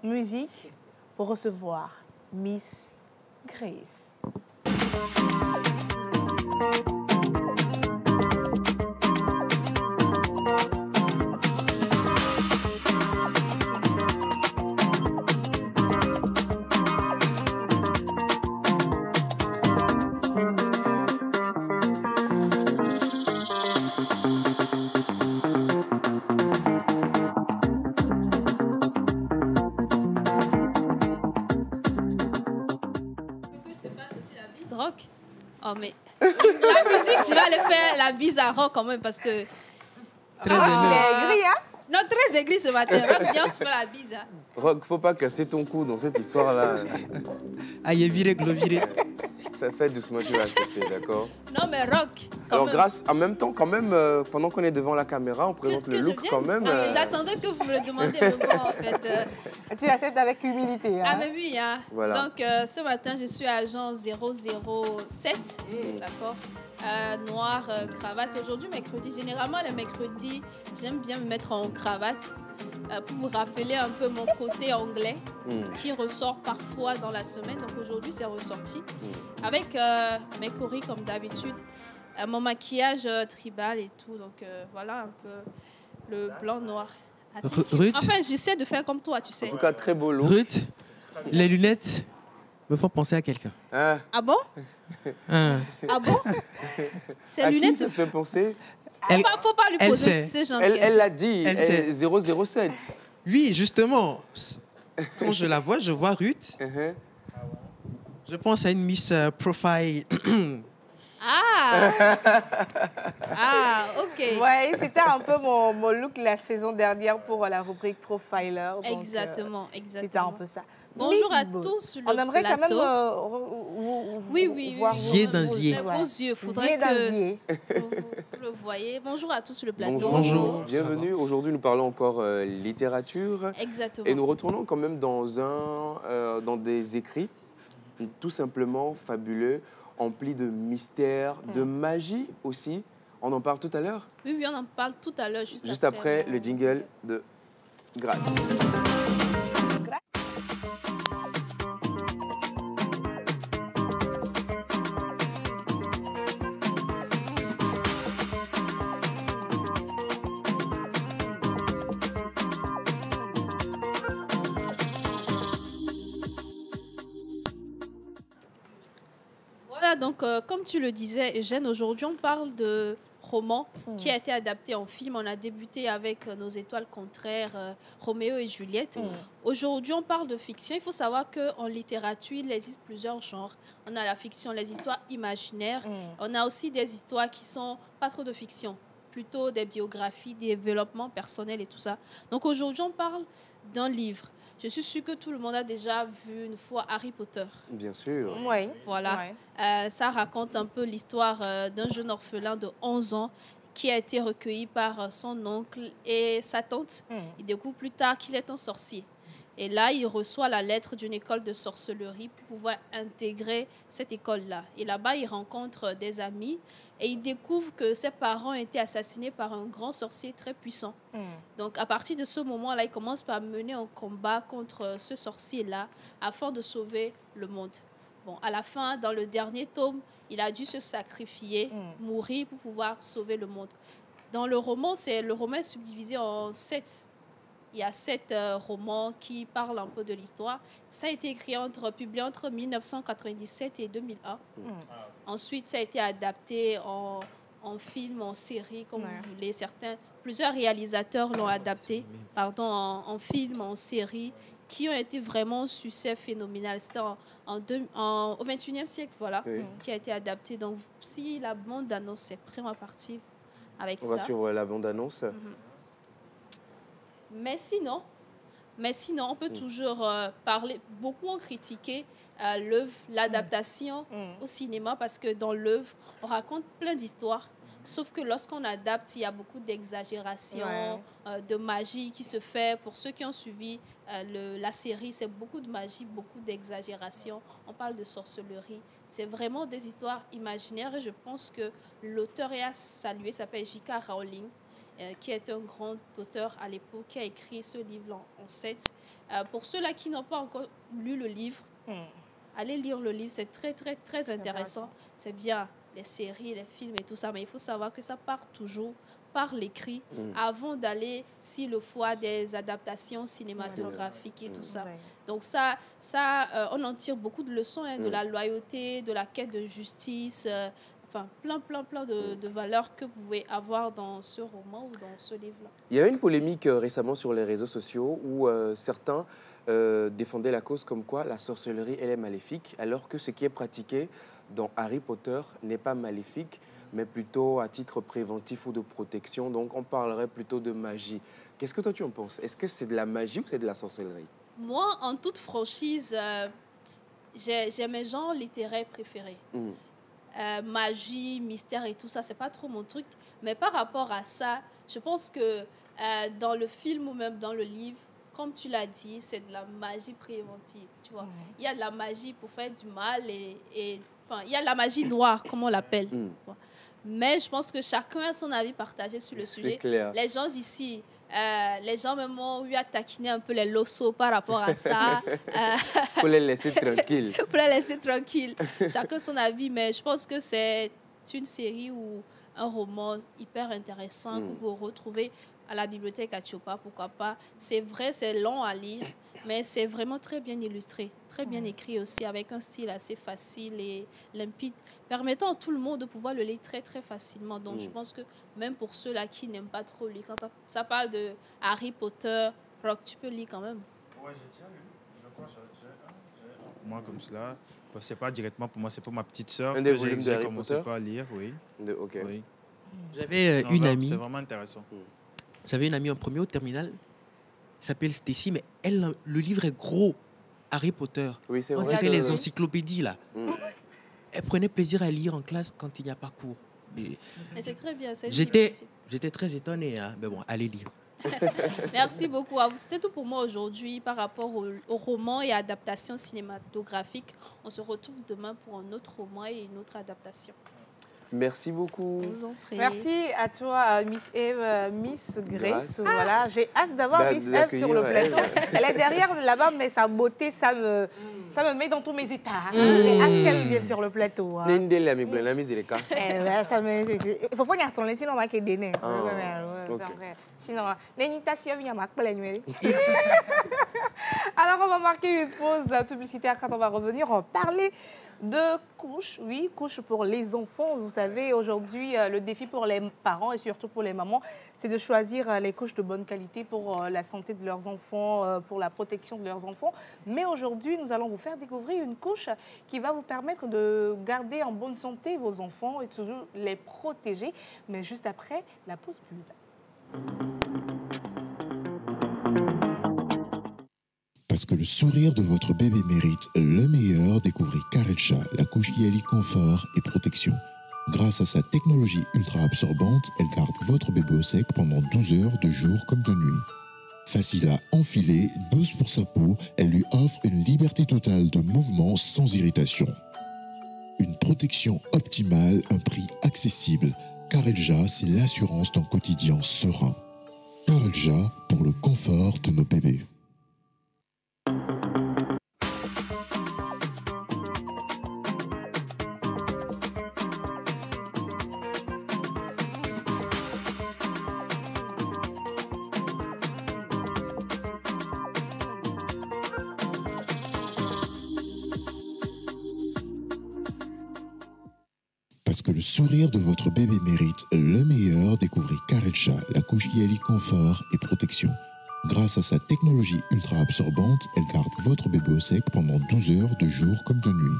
musique pour recevoir Miss Grace. Oh, mais la musique, je vais aller faire la bise à Rock quand même parce que... Très aigri, hein? Non, très aigri ce matin. Rock, viens, on se fait la bise. Hein. Rock, faut pas casser ton cou dans cette histoire-là. Aïe, viré, gloviré. Fais doucement, tu vas accepter, d'accord? Non, mais Rock. Alors, grâce, en même temps, quand même, pendant qu'on est devant la caméra, on présente le look quand même. Non, mais j'attendais que vous me le demandiez, mais bon, en fait. Tu l'acceptes avec humilité. Hein? Ah, mais oui, hein. Voilà. Donc, ce matin, je suis agent 007, d'accord? Noir, cravate. Aujourd'hui, mercredi. Généralement, les mercredis, j'aime bien me mettre en cravate pour vous rappeler un peu mon côté anglais qui ressort parfois dans la semaine. Donc, aujourd'hui, c'est ressorti. Avec mes coris, comme d'habitude. Mon maquillage tribal et tout. Donc, voilà un peu le blanc-noir. Ruth, enfin, j'essaie de faire comme toi, tu sais. En tout cas, très beau look. Ruth, les lunettes me font penser à quelqu'un. Ah bon? Ah bon? Ces lunettes te fait penser? Faut pas lui poser ce genre de questions. Elle l'a dit, 007. Oui, justement. Quand je la vois, je vois Ruth. Je pense à une Miss Profile. Ok. Ouais, c'était un peu mon look la saison dernière pour la rubrique Profiler. Donc, exactement. C'était un peu ça. Bonjour à tous sur le plateau. On aimerait quand même oui. voir vos yeux. Faudrait que vous le voyez. Bonjour à tous sur le plateau. Bonjour. Bienvenue. Aujourd'hui, nous parlons encore littérature. Exactement. Et nous retournons quand même dans des écrits tout simplement fabuleux, emplis de mystères, de magie aussi. On en parle tout à l'heure? Oui, on en parle tout à l'heure, juste après le jingle de Grace. Donc, comme tu le disais, Eugène, aujourd'hui, on parle de roman qui a été adapté en film. On a débuté avec Nos étoiles contraires, Roméo et Juliette. Aujourd'hui, on parle de fiction. Il faut savoir qu'en littérature, il existe plusieurs genres. On a la fiction, les histoires imaginaires. On a aussi des histoires qui sont pas trop de fiction, plutôt des biographies, des développements personnels et tout ça. Donc, aujourd'hui, on parle d'un livre. Je suis sûre que tout le monde a déjà vu une fois Harry Potter. Bien sûr. Oui. Voilà. Oui. Ça raconte un peu l'histoire d'un jeune orphelin de 11 ans qui a été recueilli par son oncle et sa tante. Il découvre plus tard qu'il est un sorcier. Et là, il reçoit la lettre d'une école de sorcellerie pour pouvoir intégrer cette école-là. Et là-bas, il rencontre des amis et il découvre que ses parents ont été assassinés par un grand sorcier très puissant. Donc, à partir de ce moment-là, il commence par mener un combat contre ce sorcier-là afin de sauver le monde. Bon, à la fin, dans le dernier tome, il a dû se sacrifier, mourir pour pouvoir sauver le monde. Dans le roman est subdivisé en 7. Il y a 7 romans qui parlent un peu de l'histoire. Ça a été publié entre 1997 et 2001. Ensuite, ça a été adapté en film, en série, comme vous voulez. Plusieurs réalisateurs l'ont adapté en film, en série, qui ont été vraiment un succès phénoménal. C'était au XXIe siècle, voilà, qui a été adapté. Donc, si la bande-annonce est prête, on va partir avec ça. On va sur la bande-annonce. Mais sinon, on peut toujours parler. Beaucoup ont critiqué l'œuvre, l'adaptation au cinéma, parce que dans l'œuvre, on raconte plein d'histoires. Sauf que lorsqu'on adapte, il y a beaucoup d'exagération, de magie qui se fait. Pour ceux qui ont suivi la série, c'est beaucoup de magie, beaucoup d'exagération. On parle de sorcellerie. C'est vraiment des histoires imaginaires et je pense que l'auteur est à saluer, s'appelle J.K. Rowling, qui est un grand auteur à l'époque, qui a écrit ce livre en 7. Pour ceux-là qui n'ont pas encore lu le livre, allez lire le livre, c'est très, très, très intéressant. C'est bien les séries, les films et tout ça, mais il faut savoir que ça part toujours par l'écrit avant d'aller, s'il le faut, des adaptations cinématographiques et tout ça. Donc ça on en tire beaucoup de leçons, de la loyauté, de la quête de justice, enfin, plein de valeurs que vous pouvez avoir dans ce roman ou dans ce livre-là. Il y a eu une polémique récemment sur les réseaux sociaux où certains défendaient la cause comme quoi la sorcellerie, elle est maléfique, alors que ce qui est pratiqué dans Harry Potter n'est pas maléfique, mais plutôt à titre préventif ou de protection. Donc, on parlerait plutôt de magie. Qu'est-ce que toi, tu en penses? Est-ce que c'est de la magie ou c'est de la sorcellerie? Moi, en toute franchise, j'ai mes genres littéraires préférés. Magie, mystère et tout ça, c'est pas trop mon truc. Mais par rapport à ça, je pense que dans le film ou même dans le livre, comme tu l'as dit, c'est de la magie préventive, tu vois. Il y a de la magie pour faire du mal enfin, il y a de la magie noire, comme on l'appelle. Mais je pense que chacun a son avis partagé sur le sujet. Clair. Les gens d'ici, les gens même ont eu à taquiner un peu les lossos par rapport à ça. Faut les laisser tranquilles. Faut les laisser tranquilles. Chacun son avis, mais je pense que c'est une série ou un roman hyper intéressant que vous retrouvez à la bibliothèque à Tiopa, pourquoi pas. C'est vrai, c'est long à lire, mais c'est vraiment très bien illustré, très bien écrit aussi, avec un style assez facile et limpide, permettant à tout le monde de pouvoir le lire très, très facilement. Donc, je pense que même pour ceux-là qui n'aiment pas trop lire, quand ça parle de Harry Potter, Rock, tu peux lire quand même. Ouais, j'ai déjà lu. Je crois que moi, comme cela, c'est pas directement pour moi, c'est pour ma petite sœur que j'ai commencé pas à lire, oui. Oui. J'avais une amie. C'est vraiment intéressant. J'avais une amie en premier au terminal, elle s'appelle Stacy, mais elle, le livre est gros, Harry Potter. Oui, c'est vrai. On dirait les encyclopédies, là. Elle prenait plaisir à lire en classe quand il n'y a pas cours. Mais c'est très bien. J'étais très étonné, hein. Mais bon, allez lire. Merci beaucoup à vous. C'était tout pour moi aujourd'hui par rapport au roman et adaptation cinématographique. On se retrouve demain pour un autre roman et une autre adaptation. Merci beaucoup. Merci à toi, Miss Eve, Miss Grace. Voilà, j'ai hâte d'avoir Miss Eve sur le plateau. Elle est derrière là-bas, mais sa beauté, ça me met dans tous mes états. J'ai hâte qu'elle vienne sur le plateau. Il faut faire son sinon on va qu'il donne. Sinon, alors, on va marquer une pause publicitaire. Quand on va revenir, on va parler de couches. Oui, couches pour les enfants. Vous savez, aujourd'hui, le défi pour les parents et surtout pour les mamans, c'est de choisir les couches de bonne qualité pour la santé de leurs enfants, pour la protection de leurs enfants. Mais aujourd'hui, nous allons vous faire découvrir une couche qui va vous permettre de garder en bonne santé vos enfants et toujours les protéger. Mais juste après la pause pub. Parce que le sourire de votre bébé mérite le meilleur, découvrez Karelcha, la couche qui allie confort et protection. Grâce à sa technologie ultra absorbante, elle garde votre bébé au sec pendant 12 heures de jour comme de nuit. Facile à enfiler, douce pour sa peau, elle lui offre une liberté totale de mouvement sans irritation. Une protection optimale, un prix accessible. Carelja, c'est l'assurance d'un quotidien serein. Carelja, pour le confort de nos bébés. Parce que le sourire de votre bébé mérite le meilleur, découvrez Carelja, la couche qui allie confort et protection. Grâce à sa technologie ultra absorbante, elle garde votre bébé au sec pendant 12 heures de jour comme de nuit.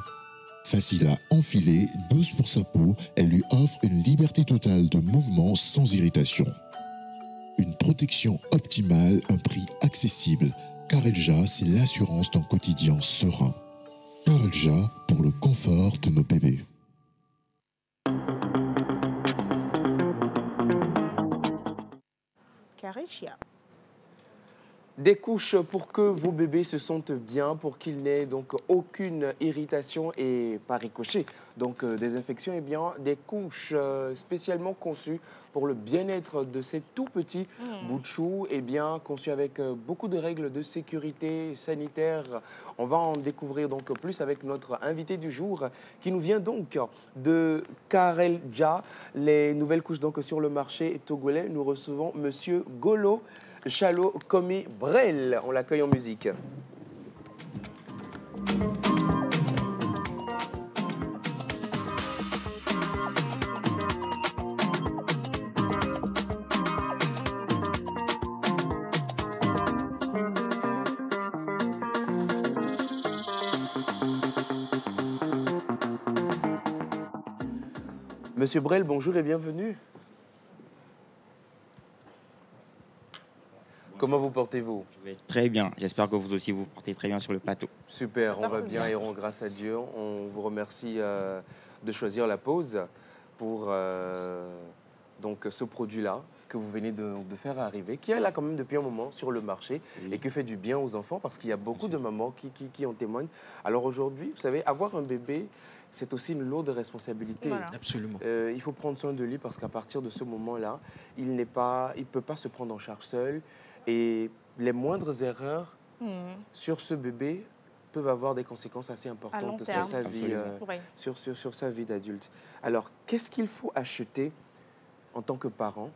Facile à enfiler, douce pour sa peau, elle lui offre une liberté totale de mouvement sans irritation. Une protection optimale, un prix accessible. Carelja, c'est l'assurance d'un quotidien serein. Carelja, pour le confort de nos bébés. Carelja. Des couches pour que vos bébés se sentent bien, pour qu'ils n'aient donc aucune irritation et pas ricochet, donc des infections, et bien des couches spécialement conçues pour le bien-être de ces tout petits bouts de chou, et bien conçues avec beaucoup de règles de sécurité sanitaire. On va en découvrir donc plus avec notre invité du jour qui nous vient donc de Carelja, les nouvelles couches donc sur le marché togolais. Nous recevons Monsieur Golo Chalo Komi Brel. On l'accueille en musique. Monsieur Brel, bonjour et bienvenue. Comment vous portez-vous? Je vais très bien. J'espère que vous aussi vous portez très bien sur le plateau. Super, on va bien, Héron, grâce à Dieu. On vous remercie de choisir la pause pour donc ce produit-là que vous venez de faire arriver, qui est là quand même depuis un moment sur le marché et qui fait du bien aux enfants parce qu'il y a beaucoup de mamans qui en témoignent. Alors aujourd'hui, vous savez, avoir un bébé, c'est aussi une lourde responsabilité. Voilà. Absolument. Il faut prendre soin de lui parce qu'à partir de ce moment-là, il ne peut pas se prendre en charge seul. Et les moindres erreurs sur ce bébé peuvent avoir des conséquences assez importantes sur sa vie, sur sa vie d'adulte. Alors, qu'est-ce qu'il faut acheter en tant que parent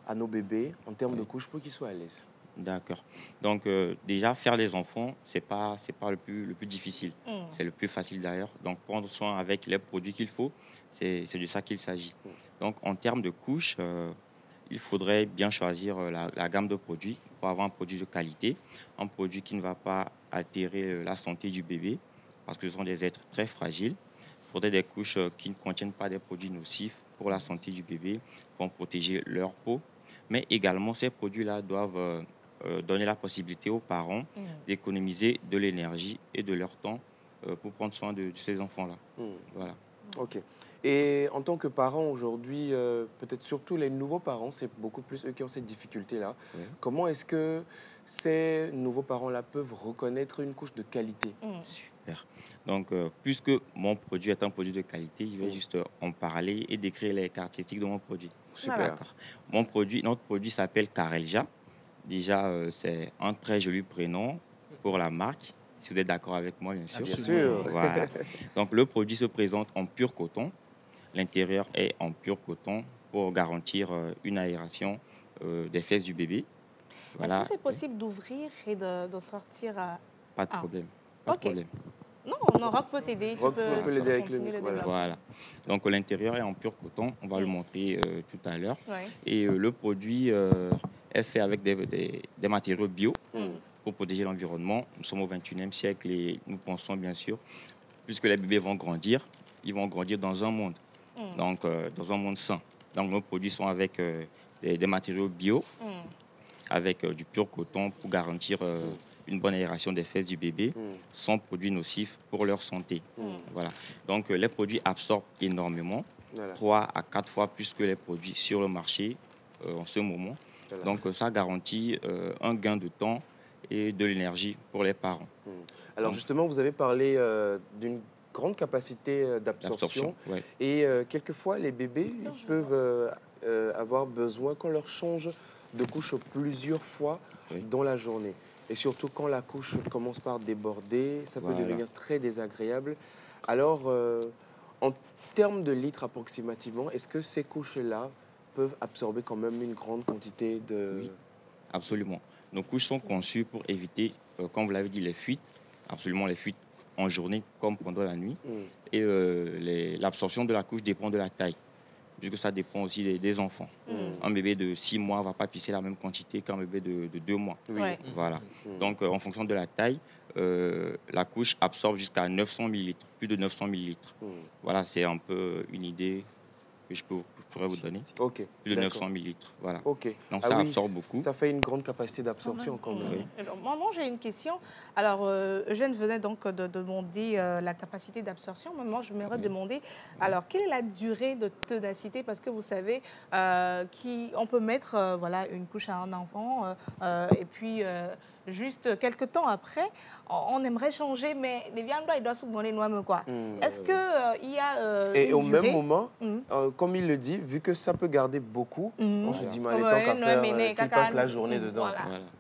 à nos bébés en termes de couches pour qu'ils soient à l'aise? D'accord. Donc, déjà, faire les enfants, c'est pas le plus difficile. C'est le plus facile d'ailleurs. Donc, prendre soin avec les produits qu'il faut, c'est de ça qu'il s'agit. Donc, en termes de couches, il faudrait bien choisir la gamme de produits pour avoir un produit de qualité, un produit qui ne va pas altérer la santé du bébé, parce que ce sont des êtres très fragiles. Il faudrait des couches qui ne contiennent pas des produits nocifs pour la santé du bébé, pour protéger leur peau. Mais également, ces produits-là doivent donner la possibilité aux parents d'économiser de l'énergie et de leur temps pour prendre soin de ces enfants-là. Voilà. Ok. Et en tant que parent aujourd'hui, peut-être surtout les nouveaux parents, c'est beaucoup plus eux qui ont cette difficulté-là. Comment est-ce que ces nouveaux parents-là peuvent reconnaître une couche de qualité? Super. Donc, puisque mon produit est un produit de qualité, je vais juste en parler et décrire les caractéristiques de mon produit. Super. D'accord. Notre produit s'appelle Carelja. Déjà, c'est un très joli prénom pour la marque. Si vous êtes d'accord avec moi, bien sûr. Bien sûr. Voilà. Donc, le produit se présente en pur coton. L'intérieur est en pur coton pour garantir une aération des fesses du bébé. Voilà. Est-ce que c'est possible d'ouvrir et de sortir Pas de problème. Pas de problème. Non, Rock peut t'aider. Rock peut l'aider avec le voilà. Donc, l'intérieur est en pur coton. On va le montrer tout à l'heure. Et le produit est fait avec des matériaux bio pour protéger l'environnement. Nous sommes au XXIe siècle et nous pensons bien sûr, puisque les bébés vont grandir, ils vont grandir dans un monde, donc dans un monde sain. Donc nos produits sont avec des matériaux bio, avec du pur coton pour garantir une bonne aération des fesses du bébé, sans produits nocifs pour leur santé. Voilà. Donc les produits absorbent énormément, 3 à 4 fois plus que les produits sur le marché en ce moment. Voilà. Donc, ça garantit un gain de temps et de l'énergie pour les parents. Alors, justement, vous avez parlé d'une grande capacité d'absorption. Ouais. Et quelquefois, les bébés ils peuvent avoir besoin qu'on leur change de couche plusieurs fois dans la journée. Et surtout quand la couche commence par déborder, ça peut devenir très désagréable. Alors, en termes de litres approximativement, est-ce que ces couches-là peuvent absorber quand même une grande quantité de... Oui, absolument. Nos couches sont conçues pour éviter, comme vous l'avez dit, les fuites, absolument les fuites en journée comme pendant la nuit. Et l'absorption de la couche dépend de la taille, puisque ça dépend aussi des enfants. Un bébé de 6 mois ne va pas pisser la même quantité qu'un bébé de 2 mois. Voilà. Donc, en fonction de la taille, la couche absorbe jusqu'à 900 ml, plus de 900 ml. Voilà, c'est un peu une idée que je pourrais vous donner. Plus de 900 ml. Voilà. Donc, ça absorbe beaucoup. Ça fait une grande capacité d'absorption quand même. Moi, j'ai une question. Alors, Eugène venait donc de demander la capacité d'absorption. Moi, je m'aimerais demander, alors, quelle est la durée de ténacité? Parce que vous savez, on peut mettre voilà, une couche à un enfant et puis... juste quelques temps après, on aimerait changer, mais les viandes, ils doivent se donner nous-mêmes, quoi. Est-ce qu'il y a et au durée? même moment, comme il le dit, vu que ça peut garder beaucoup, on se dit, mais il est temps qu'à faire qu'il passe la journée dedans.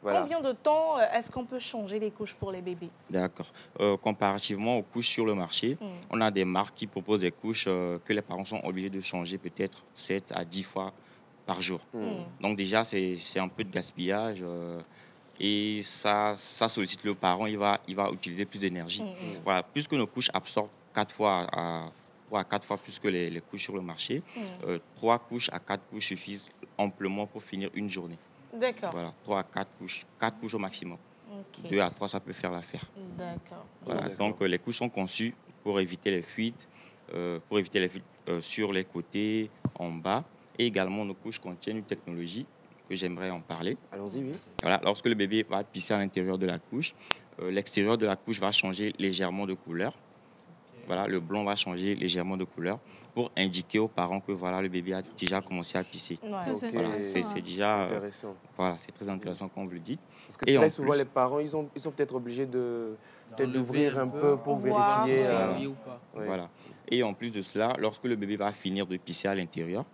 Voilà. Combien de temps est-ce qu'on peut changer les couches pour les bébés? D'accord. Comparativement aux couches sur le marché, on a des marques qui proposent des couches que les parents sont obligés de changer peut-être 7 à 10 fois par jour. Donc déjà, c'est un peu de gaspillage. Et ça sollicite le parent, il va utiliser plus d'énergie. Voilà, puisque nos couches absorbent 4 fois à 4 fois plus que les couches sur le marché, 3 couches à 4 couches suffisent amplement pour finir une journée. D'accord. Voilà, 3 à 4 couches au maximum. 2 à 3, ça peut faire l'affaire. D'accord. Voilà, donc les couches sont conçues pour éviter les fuites, sur les côtés, en bas. Et également, nos couches contiennent une technologie que j'aimerais en parler. Allons-y, oui. Voilà, lorsque le bébé va pisser à l'intérieur de la couche, l'extérieur de la couche va changer légèrement de couleur. Voilà, le blanc va changer légèrement de couleur pour indiquer aux parents que voilà, le bébé a déjà commencé à pisser. Voilà, c'est déjà intéressant. Voilà, c'est très intéressant comme vous le dites. Parce que très souvent, les parents, ils sont peut-être obligés d'ouvrir un peu pour vérifier. Voilà. Et en plus de cela, lorsque le bébé va finir de pisser à l'intérieur,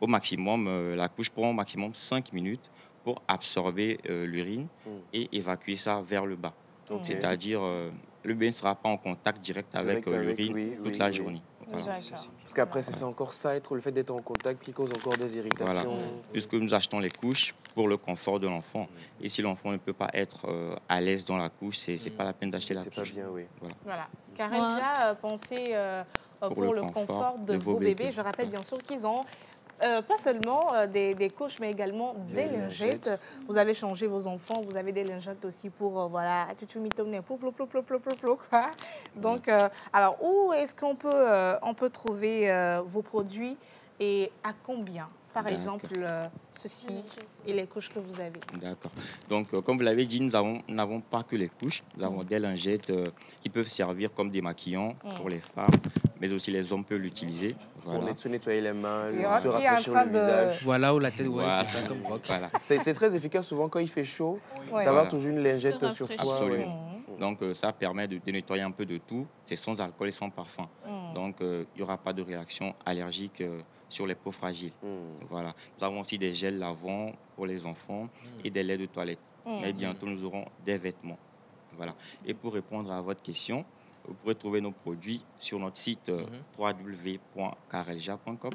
au maximum, la couche prend au maximum 5 minutes pour absorber l'urine et évacuer ça vers le bas. C'est-à-dire, le bébé ne sera pas en contact direct avec l'urine toute la journée. Voilà. Parce qu'après, c'est encore ça, le fait d'être en contact qui cause encore des irritations. Voilà. Puisque nous achetons les couches pour le confort de l'enfant. Et si l'enfant ne peut pas être à l'aise dans la couche, c'est pas la peine d'acheter la couche. C'est pas bien, oui. Voilà. Karel, pensez pour le confort de vos bébés. Je rappelle bien sûr qu'ils ont pas seulement des couches, mais également des lingettes. Vous avez changé vos enfants, vous avez des lingettes aussi pour, voilà, donc, alors, où est-ce qu'on peut trouver vos produits et à combien? Par exemple, ceci et les couches que vous avez. D'accord. Donc, comme vous l'avez dit, nous n'avons pas que les couches. Nous avons des lingettes qui peuvent servir comme démaquillants pour les femmes, mais aussi les hommes peuvent l'utiliser. Voilà. Pour se nettoyer les mains, se rafraîchir le visage. Voilà, ou la tête, voilà. C'est ça comme rock. Voilà. C'est très efficace souvent quand il fait chaud, d'avoir toujours une lingette sur soi. Absolument. Donc, ça permet de nettoyer un peu de tout. C'est sans alcool et sans parfum. Donc, il n'y aura pas de réaction allergique sur les peaux fragiles. Voilà. Nous avons aussi des gels lavants pour les enfants et des laits de toilette. Mais bientôt, nous aurons des vêtements. Voilà. Et pour répondre à votre question, vous pourrez trouver nos produits sur notre site www.karelja.com.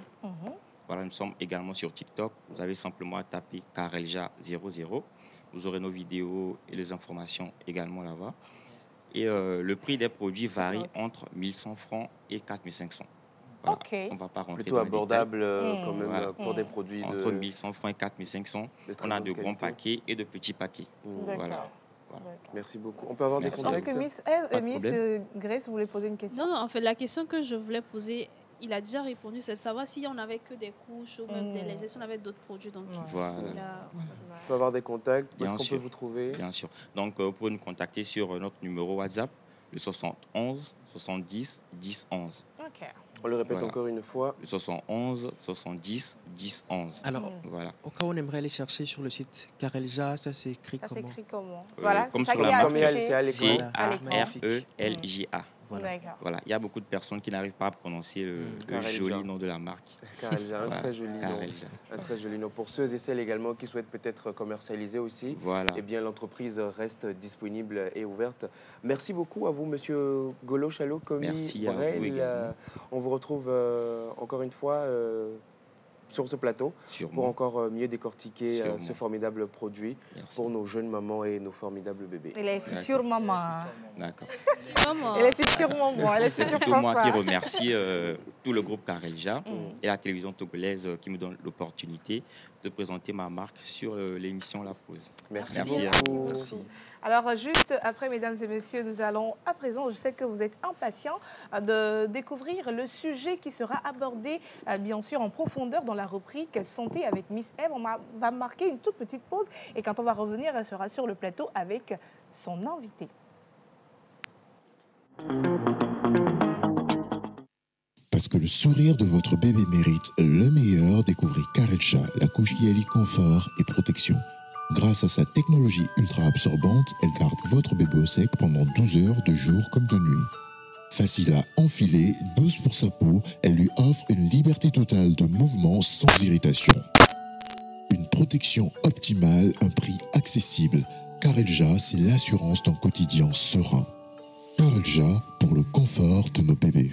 Voilà, nous sommes également sur TikTok. Vous avez simplement à taper Karelja00. Vous aurez nos vidéos et les informations également là-bas. Et le prix des produits varie entre 1100 francs et 4500. Voilà. On va pas rentrer plutôt abordable quand même pour des produits entre 1100 francs et 4500. On a de grands paquets et de petits paquets. Voilà. Merci beaucoup. On peut avoir des contacts? Miss Grace voulait poser une question. Non, en fait, la question que je voulais poser, il a déjà répondu, c'est de savoir si on n'avait que des couches ou même des légers, si on avait d'autres produits. Donc, voilà. On peut avoir des contacts. Où est-ce qu'on peut vous trouver? Bien sûr. Donc, vous pouvez nous contacter sur notre numéro WhatsApp, le 71 70 10 11. On le répète encore une fois. 71 70 10 11. Alors, voilà. Au cas où on aimerait aller chercher sur le site Carelja, ça s'écrit comment? Ça s'écrit comment? Voilà, comme ça sur la marque, c'est Carelja. Voilà. Il y a beaucoup de personnes qui n'arrivent pas à prononcer le joli nom de la marque. Carelja, très joli nom. Un très joli nom. Pour ceux et celles également qui souhaitent peut-être commercialiser aussi, eh bien l'entreprise reste disponible et ouverte. Merci beaucoup à vous, Monsieur Golo Chalo, Komi. Merci à vous également. On vous retrouve encore une fois sur ce plateau pour encore mieux décortiquer ce formidable produit pour nos jeunes mamans et nos formidables bébés. Et les futures mamans. D'accord. Et les futures mamans, les futures papas. C'est moi qui remercie tout le groupe Carelja et la télévision togolaise qui me donne l'opportunité de présenter ma marque sur l'émission La Pause. Merci beaucoup. Merci. Alors, juste après, mesdames et messieurs, nous allons à présent, je sais que vous êtes impatients de découvrir le sujet qui sera abordé, bien sûr, en profondeur dans la rubrique Santé avec Miss Eve. On va marquer une toute petite pause et quand on va revenir, elle sera sur le plateau avec son invité. Parce que le sourire de votre bébé mérite le meilleur, découvrez Carelja, la couche qui allie confort et protection. Grâce à sa technologie ultra absorbante, elle garde votre bébé au sec pendant 12 heures de jour comme de nuit. Facile à enfiler, douce pour sa peau, elle lui offre une liberté totale de mouvement sans irritation. Une protection optimale, un prix accessible. Carelja, c'est l'assurance d'un quotidien serein. Carelja pour le confort de nos bébés.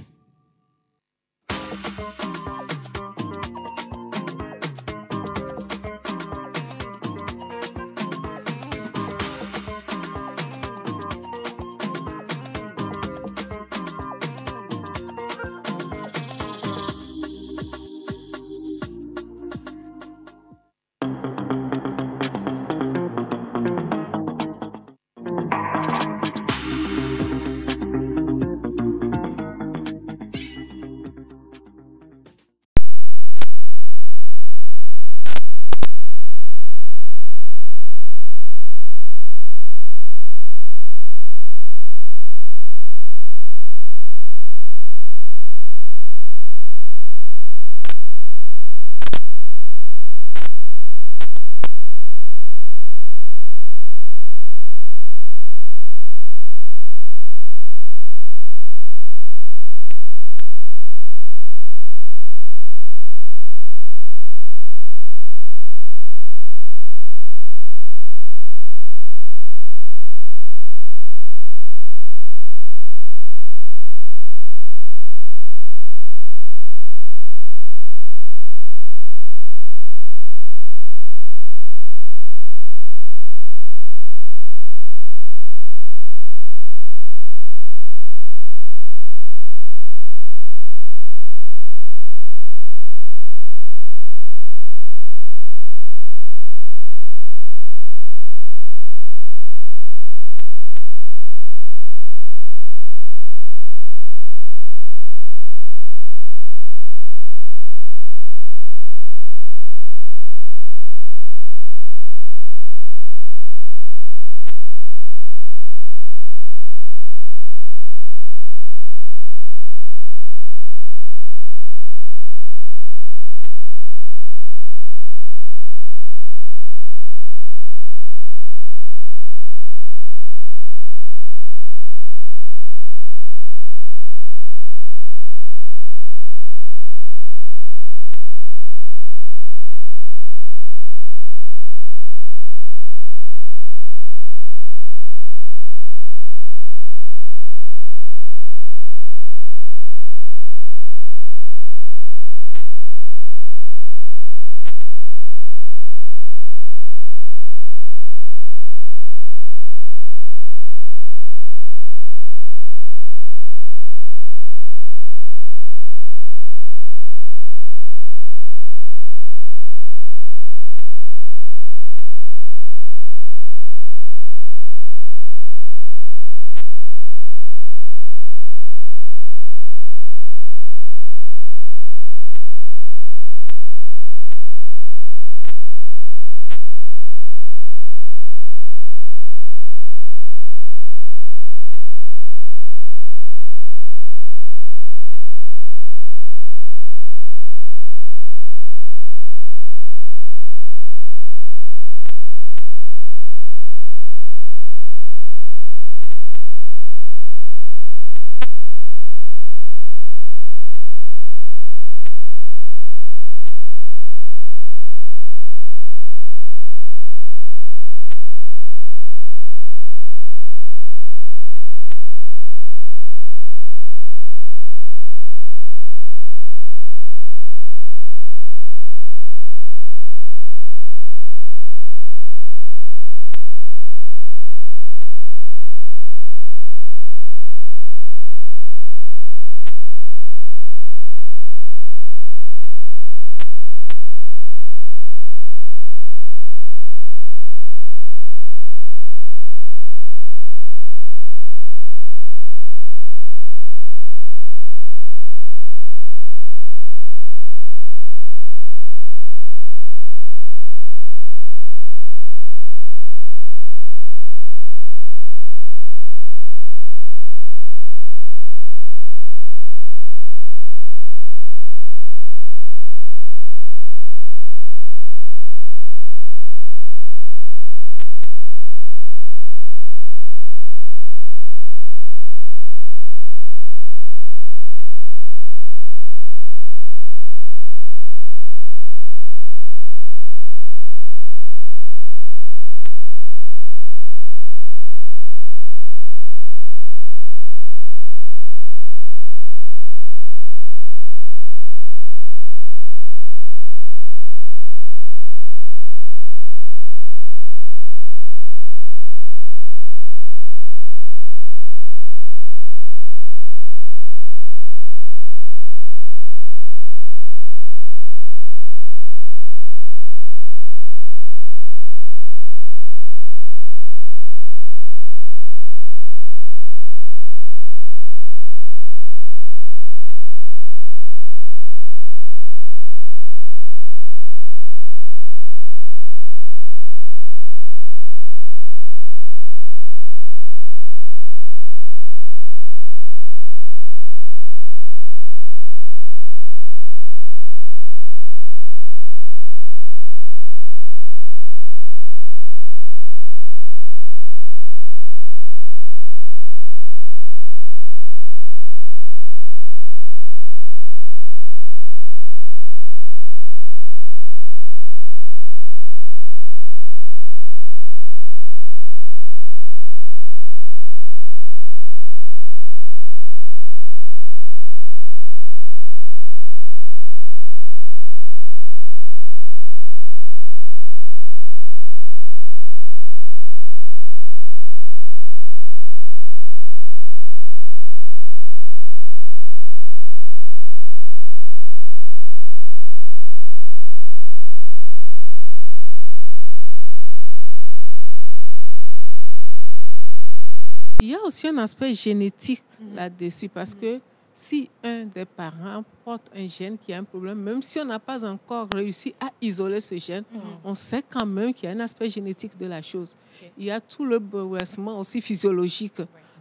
y a aussi un aspect génétique là-dessus, parce que si un des parents porte un gène qui a un problème, même si on n'a pas encore réussi à isoler ce gène, on sait quand même qu'il y a un aspect génétique de la chose. Il y a tout le bouleversement aussi physiologique.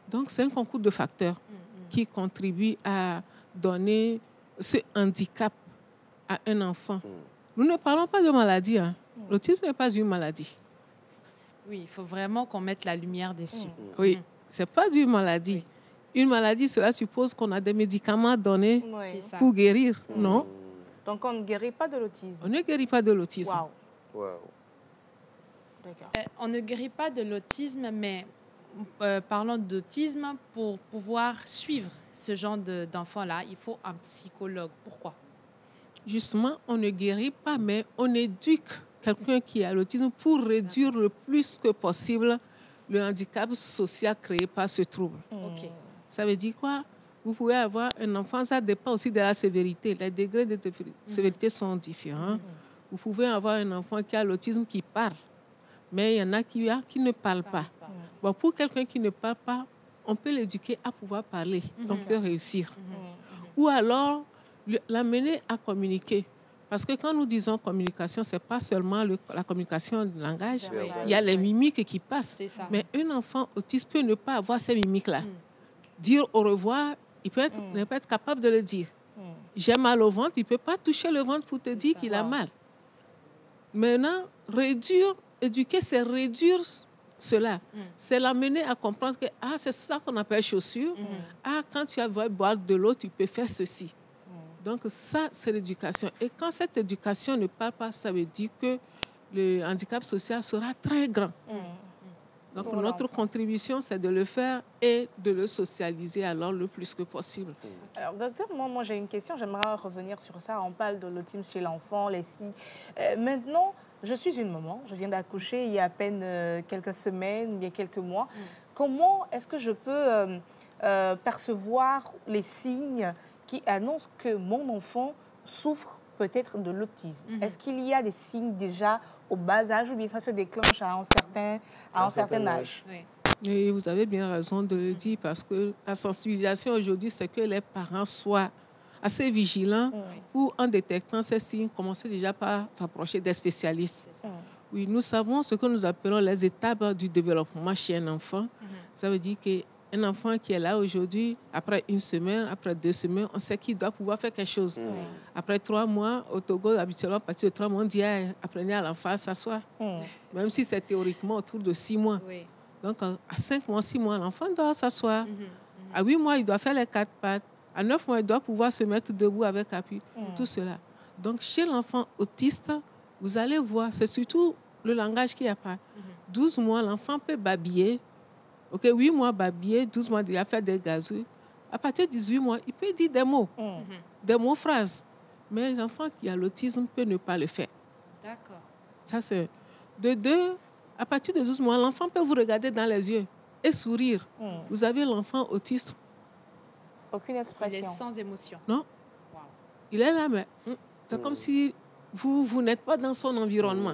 Donc, c'est un concours de facteurs qui contribuent à donner ce handicap à un enfant. Nous ne parlons pas de maladie. Hein. L'autisme n'est pas une maladie. Oui, il faut vraiment qu'on mette la lumière dessus. Oui, ce n'est pas une maladie. Oui. Une maladie, cela suppose qu'on a des médicaments donnés pour guérir, non? Donc, on ne guérit pas de l'autisme? On ne guérit pas de l'autisme. Wow. On ne guérit pas de l'autisme, mais parlons d'autisme, pour pouvoir suivre ce genre d'enfant-là, il faut un psychologue. Pourquoi? Justement, on ne guérit pas, mais on éduque quelqu'un qui a l'autisme pour réduire le plus que possible le handicap social créé par ce trouble. OK. Ça veut dire quoi? Vous pouvez avoir un enfant, ça dépend aussi de la sévérité. Les degrés de sévérité sont différents. Vous pouvez avoir un enfant qui a l'autisme qui parle, mais il y en a qui ne parlent pas. Bon, pour quelqu'un qui ne parle pas, on peut l'éduquer à pouvoir parler. On peut réussir. Ou alors, l'amener à communiquer. Parce que quand nous disons communication, ce n'est pas seulement la communication de langage. Il y a les mimiques qui passent. Mais un enfant autiste peut ne pas avoir ces mimiques-là. Dire au revoir, il peut ne pas être capable de le dire. J'ai mal au ventre, il ne peut pas toucher le ventre pour te dire qu'il a mal. Maintenant, éduquer, c'est réduire cela. C'est l'amener à comprendre que c'est ça qu'on appelle chaussure. Quand tu vas boire de l'eau, tu peux faire ceci. Donc ça, c'est l'éducation. Et quand cette éducation ne parle pas, ça veut dire que le handicap social sera très grand. Donc notre contribution, c'est de le faire et de le socialiser alors le plus que possible. Alors docteur, moi j'ai une question, j'aimerais revenir sur ça. On parle de l'autisme chez l'enfant, les signes. Maintenant, je suis une maman, je viens d'accoucher il y a à peine quelques semaines, il y a quelques mois. Comment est-ce que je peux percevoir les signes qui annoncent que mon enfant souffre peut-être de l'autisme? Est-ce qu'il y a des signes déjà au bas âge ou bien ça se déclenche à un certain âge? Et vous avez bien raison de le dire, parce que la sensibilisation aujourd'hui, c'est que les parents soient assez vigilants pour, en détectant ces signes, commencer déjà par s'approcher des spécialistes. Oui, nous savons ce que nous appelons les étapes du développement chez un enfant. Ça veut dire qu'un enfant qui est là aujourd'hui, après 1 semaine, après 2 semaines, on sait qu'il doit pouvoir faire quelque chose. Après 3 mois, au Togo, habituellement, à partir de 3 mois, on dit apprenez à l'enfant à s'asseoir. Même si c'est théoriquement autour de 6 mois. Donc, à 5 mois, 6 mois, l'enfant doit s'asseoir. À 8 mois, il doit faire les 4 pattes. À 9 mois, il doit pouvoir se mettre debout avec appui. Tout cela. Donc, chez l'enfant autiste, vous allez voir, c'est surtout le langage qu'il n'y a pas. 12 mois, l'enfant peut babiller. 8 mois, babiller. 12 mois, déjà faire des gazouilles. À partir de 18 mois, il peut dire des mots. Des mots, phrases. Mais l'enfant qui a l'autisme peut ne pas le faire. D'accord. Ça, c'est... À partir de 12 mois, l'enfant peut vous regarder dans les yeux et sourire. Vous avez l'enfant autiste. Aucune expression. Il est sans émotion. Non. Wow. Il est là, mais c'est comme si vous n'êtes pas dans son environnement.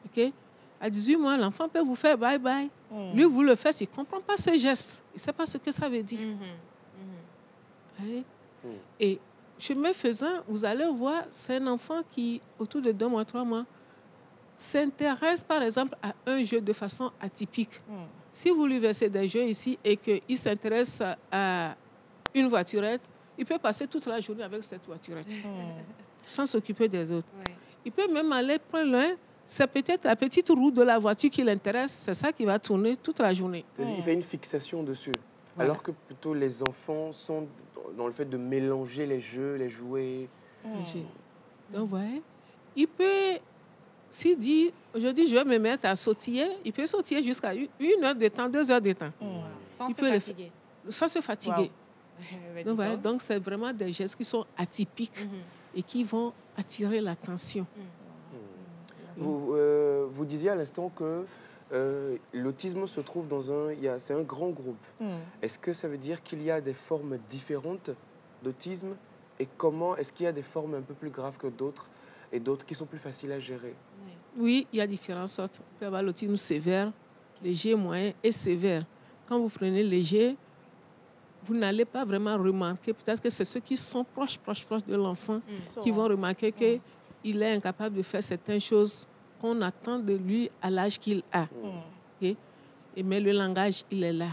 Okay? À 18 mois, l'enfant peut vous faire bye-bye. Lui, vous le faites, il ne comprend pas ce geste. Il ne sait pas ce que ça veut dire. Et chemin faisant, vous allez voir, c'est un enfant qui, autour de 2 mois, 3 mois, s'intéresse par exemple à un jeu de façon atypique. Si vous lui versez des jeux ici et qu'il s'intéresse à une voiturette, il peut passer toute la journée avec cette voiturette sans s'occuper des autres. Il peut même aller plus loin. C'est peut-être la petite roue de la voiture qui l'intéresse. C'est ça qui va tourner toute la journée. Il fait une fixation dessus. Voilà. Alors que plutôt les enfants sont dans le fait de mélanger les jeux, les jouets. Donc, vous voyez, il peut... S'il dit, aujourd'hui, je vais me mettre à sautiller, il peut sautiller jusqu'à 1 heure de temps, 2 heures de temps. Sans se fatiguer. Sans se fatiguer. Donc, c'est vraiment des gestes qui sont atypiques et qui vont attirer l'attention. Vous disiez à l'instant que l'autisme se trouve dans c'est un grand groupe. Est-ce que ça veut dire qu'il y a des formes différentes d'autisme? Et comment est-ce qu'il y a des formes un peu plus graves que d'autres et d'autres qui sont plus faciles à gérer? Oui, il y a différentes sortes. On peut avoir l'autisme sévère, léger, moyen et sévère. quand vous prenez léger, vous n'allez pas vraiment remarquer. Peut-être que c'est ceux qui sont proches de l'enfant qui vont remarquer qu'il est incapable de faire certaines choses qu'on attend de lui à l'âge qu'il a. Mais le langage, il est là.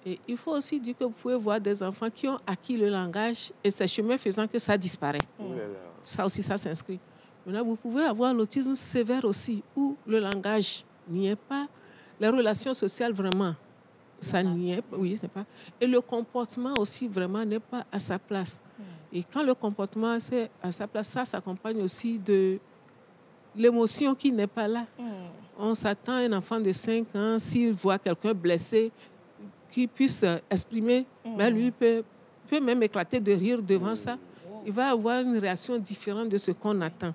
Et il faut aussi dire que vous pouvez voir des enfants qui ont acquis le langage et c'est chemin faisant que ça disparaît. Ça aussi, ça s'inscrit. Maintenant, vous pouvez avoir l'autisme sévère aussi, où le langage n'y est pas, les relations sociales vraiment, ça n'y est pas. Oui, c'est pas. Et le comportement aussi vraiment n'est pas à sa place. Et quand le comportement c'est à sa place, ça s'accompagne aussi de l'émotion qui n'est pas là. On s'attend à un enfant de 5 ans, s'il voit quelqu'un blessé, qu'il puisse exprimer, mais lui peut même éclater de rire devant ça. Il va avoir une réaction différente de ce qu'on attend.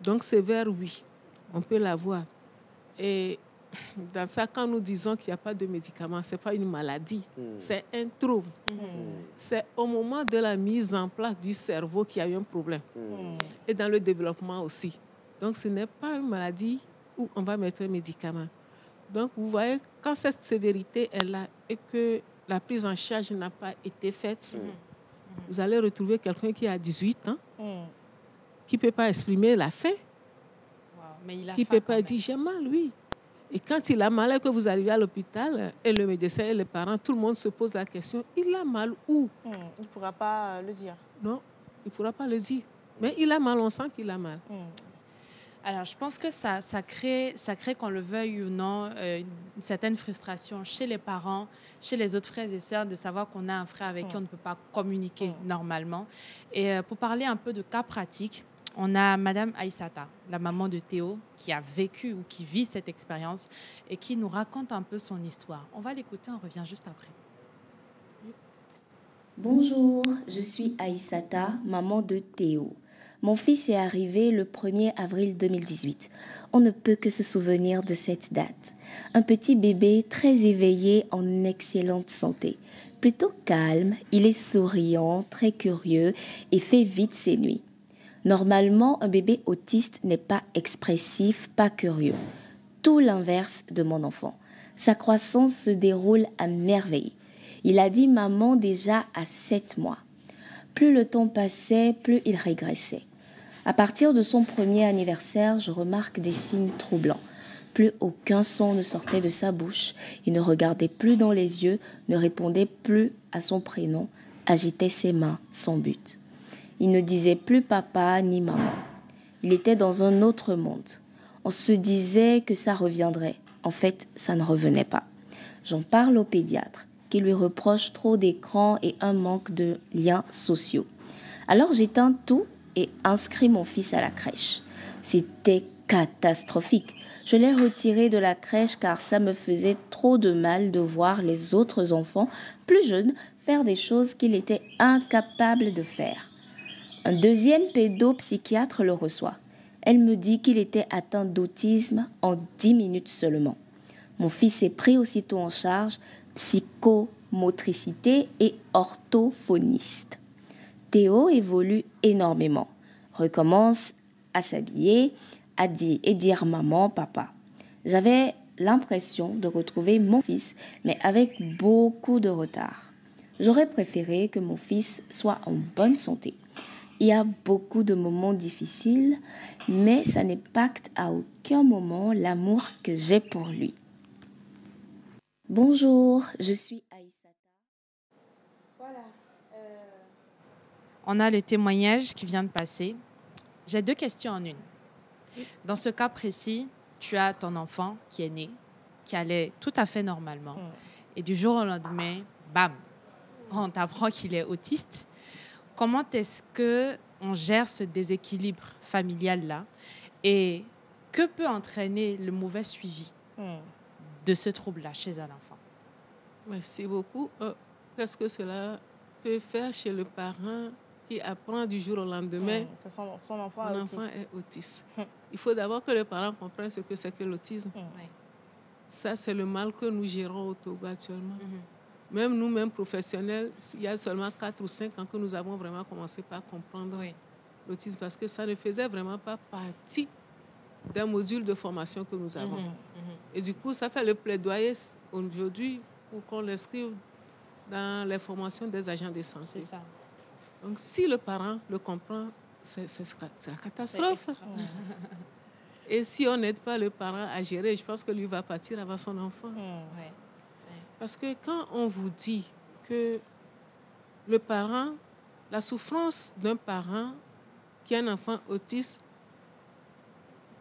Donc, sévère, oui, on peut l'avoir. Et dans ça, quand nous disons qu'il n'y a pas de médicaments, ce n'est pas une maladie, c'est un trouble. C'est au moment de la mise en place du cerveau qu'il y a eu un problème. Et dans le développement aussi. Donc, ce n'est pas une maladie où on va mettre un médicament. Donc, vous voyez, quand cette sévérité est là et que la prise en charge n'a pas été faite, vous allez retrouver quelqu'un qui a 18 ans, qui ne peut pas exprimer la faim, qui ne peut pas dire « j'ai mal », oui. Et quand il a mal et que vous arrivez à l'hôpital, et le médecin et les parents, tout le monde se pose la question, il a mal où? Il ne pourra pas le dire. Non, il ne pourra pas le dire. Mais il a mal, on sent qu'il a mal. Alors, je pense que ça crée, qu'on le veuille ou non, une certaine frustration chez les parents, chez les autres frères et sœurs, de savoir qu'on a un frère avec qui on ne peut pas communiquer normalement. Et pour parler un peu de cas pratiques, on a Madame Aïssata, la maman de Théo, qui a vécu ou qui vit cette expérience et qui nous raconte un peu son histoire. On va l'écouter, on revient juste après. Bonjour, je suis Aïssata, maman de Théo. Mon fils est arrivé le 1er avril 2018. On ne peut que se souvenir de cette date. Un petit bébé très éveillé, en excellente santé. Plutôt calme, il est souriant, très curieux et fait vite ses nuits. Normalement, un bébé autiste n'est pas expressif, pas curieux. Tout l'inverse de mon enfant. Sa croissance se déroule à merveille. Il a dit maman déjà à 7 mois. Plus le temps passait, plus il régressait. À partir de son premier anniversaire, je remarque des signes troublants. Plus aucun son ne sortait de sa bouche, il ne regardait plus dans les yeux, ne répondait plus à son prénom, agitait ses mains sans but. Il ne disait plus papa ni maman. Il était dans un autre monde. On se disait que ça reviendrait. En fait, ça ne revenait pas. J'en parle au pédiatre, qui lui reproche trop d'écran et un manque de liens sociaux. Alors j'éteins tout et inscris mon fils à la crèche. C'était catastrophique. Je l'ai retiré de la crèche car ça me faisait trop de mal de voir les autres enfants plus jeunes faire des choses qu'il était incapable de faire. Un deuxième pédopsychiatre le reçoit. Elle me dit qu'il était atteint d'autisme en 10 minutes seulement. Mon fils est pris aussitôt en charge, psychomotricité et orthophoniste. Théo évolue énormément, recommence à s'habiller et dire maman, papa. J'avais l'impression de retrouver mon fils, mais avec beaucoup de retard. J'aurais préféré que mon fils soit en bonne santé. Il y a beaucoup de moments difficiles, mais ça n'impacte à aucun moment l'amour que j'ai pour lui. Bonjour, je suis Aïssata. Voilà. On a le témoignage qui vient de passer. J'ai 2 questions en une. Dans ce cas précis, tu as ton enfant qui est né, qui allait tout à fait normalement. Et du jour au lendemain, bam, on t'apprend qu'il est autiste. Comment est-ce qu'on gère ce déséquilibre familial-là et que peut entraîner le mauvais suivi de ce trouble-là chez un enfant? Merci beaucoup. Qu'est-ce que cela peut faire chez le parent qui apprend du jour au lendemain que son enfant est autiste? Il faut d'abord que le parent comprenne ce que c'est que l'autisme. Ça, c'est le mal que nous gérons au Togo actuellement. Même nous-mêmes professionnels, il y a seulement 4 ou 5 ans que nous avons vraiment commencé par comprendre l'autisme parce que ça ne faisait vraiment pas partie d'un module de formation que nous avons. Et du coup, ça fait le plaidoyer aujourd'hui pour qu'on l'inscrive dans les formations des agents de santé. C'est ça. Donc, si le parent le comprend, c'est la catastrophe. Et si on n'aide pas le parent à gérer, je pense que lui va partir avant son enfant. Ouais. Parce que quand on vous dit que le parent, la souffrance d'un parent qui a un enfant autiste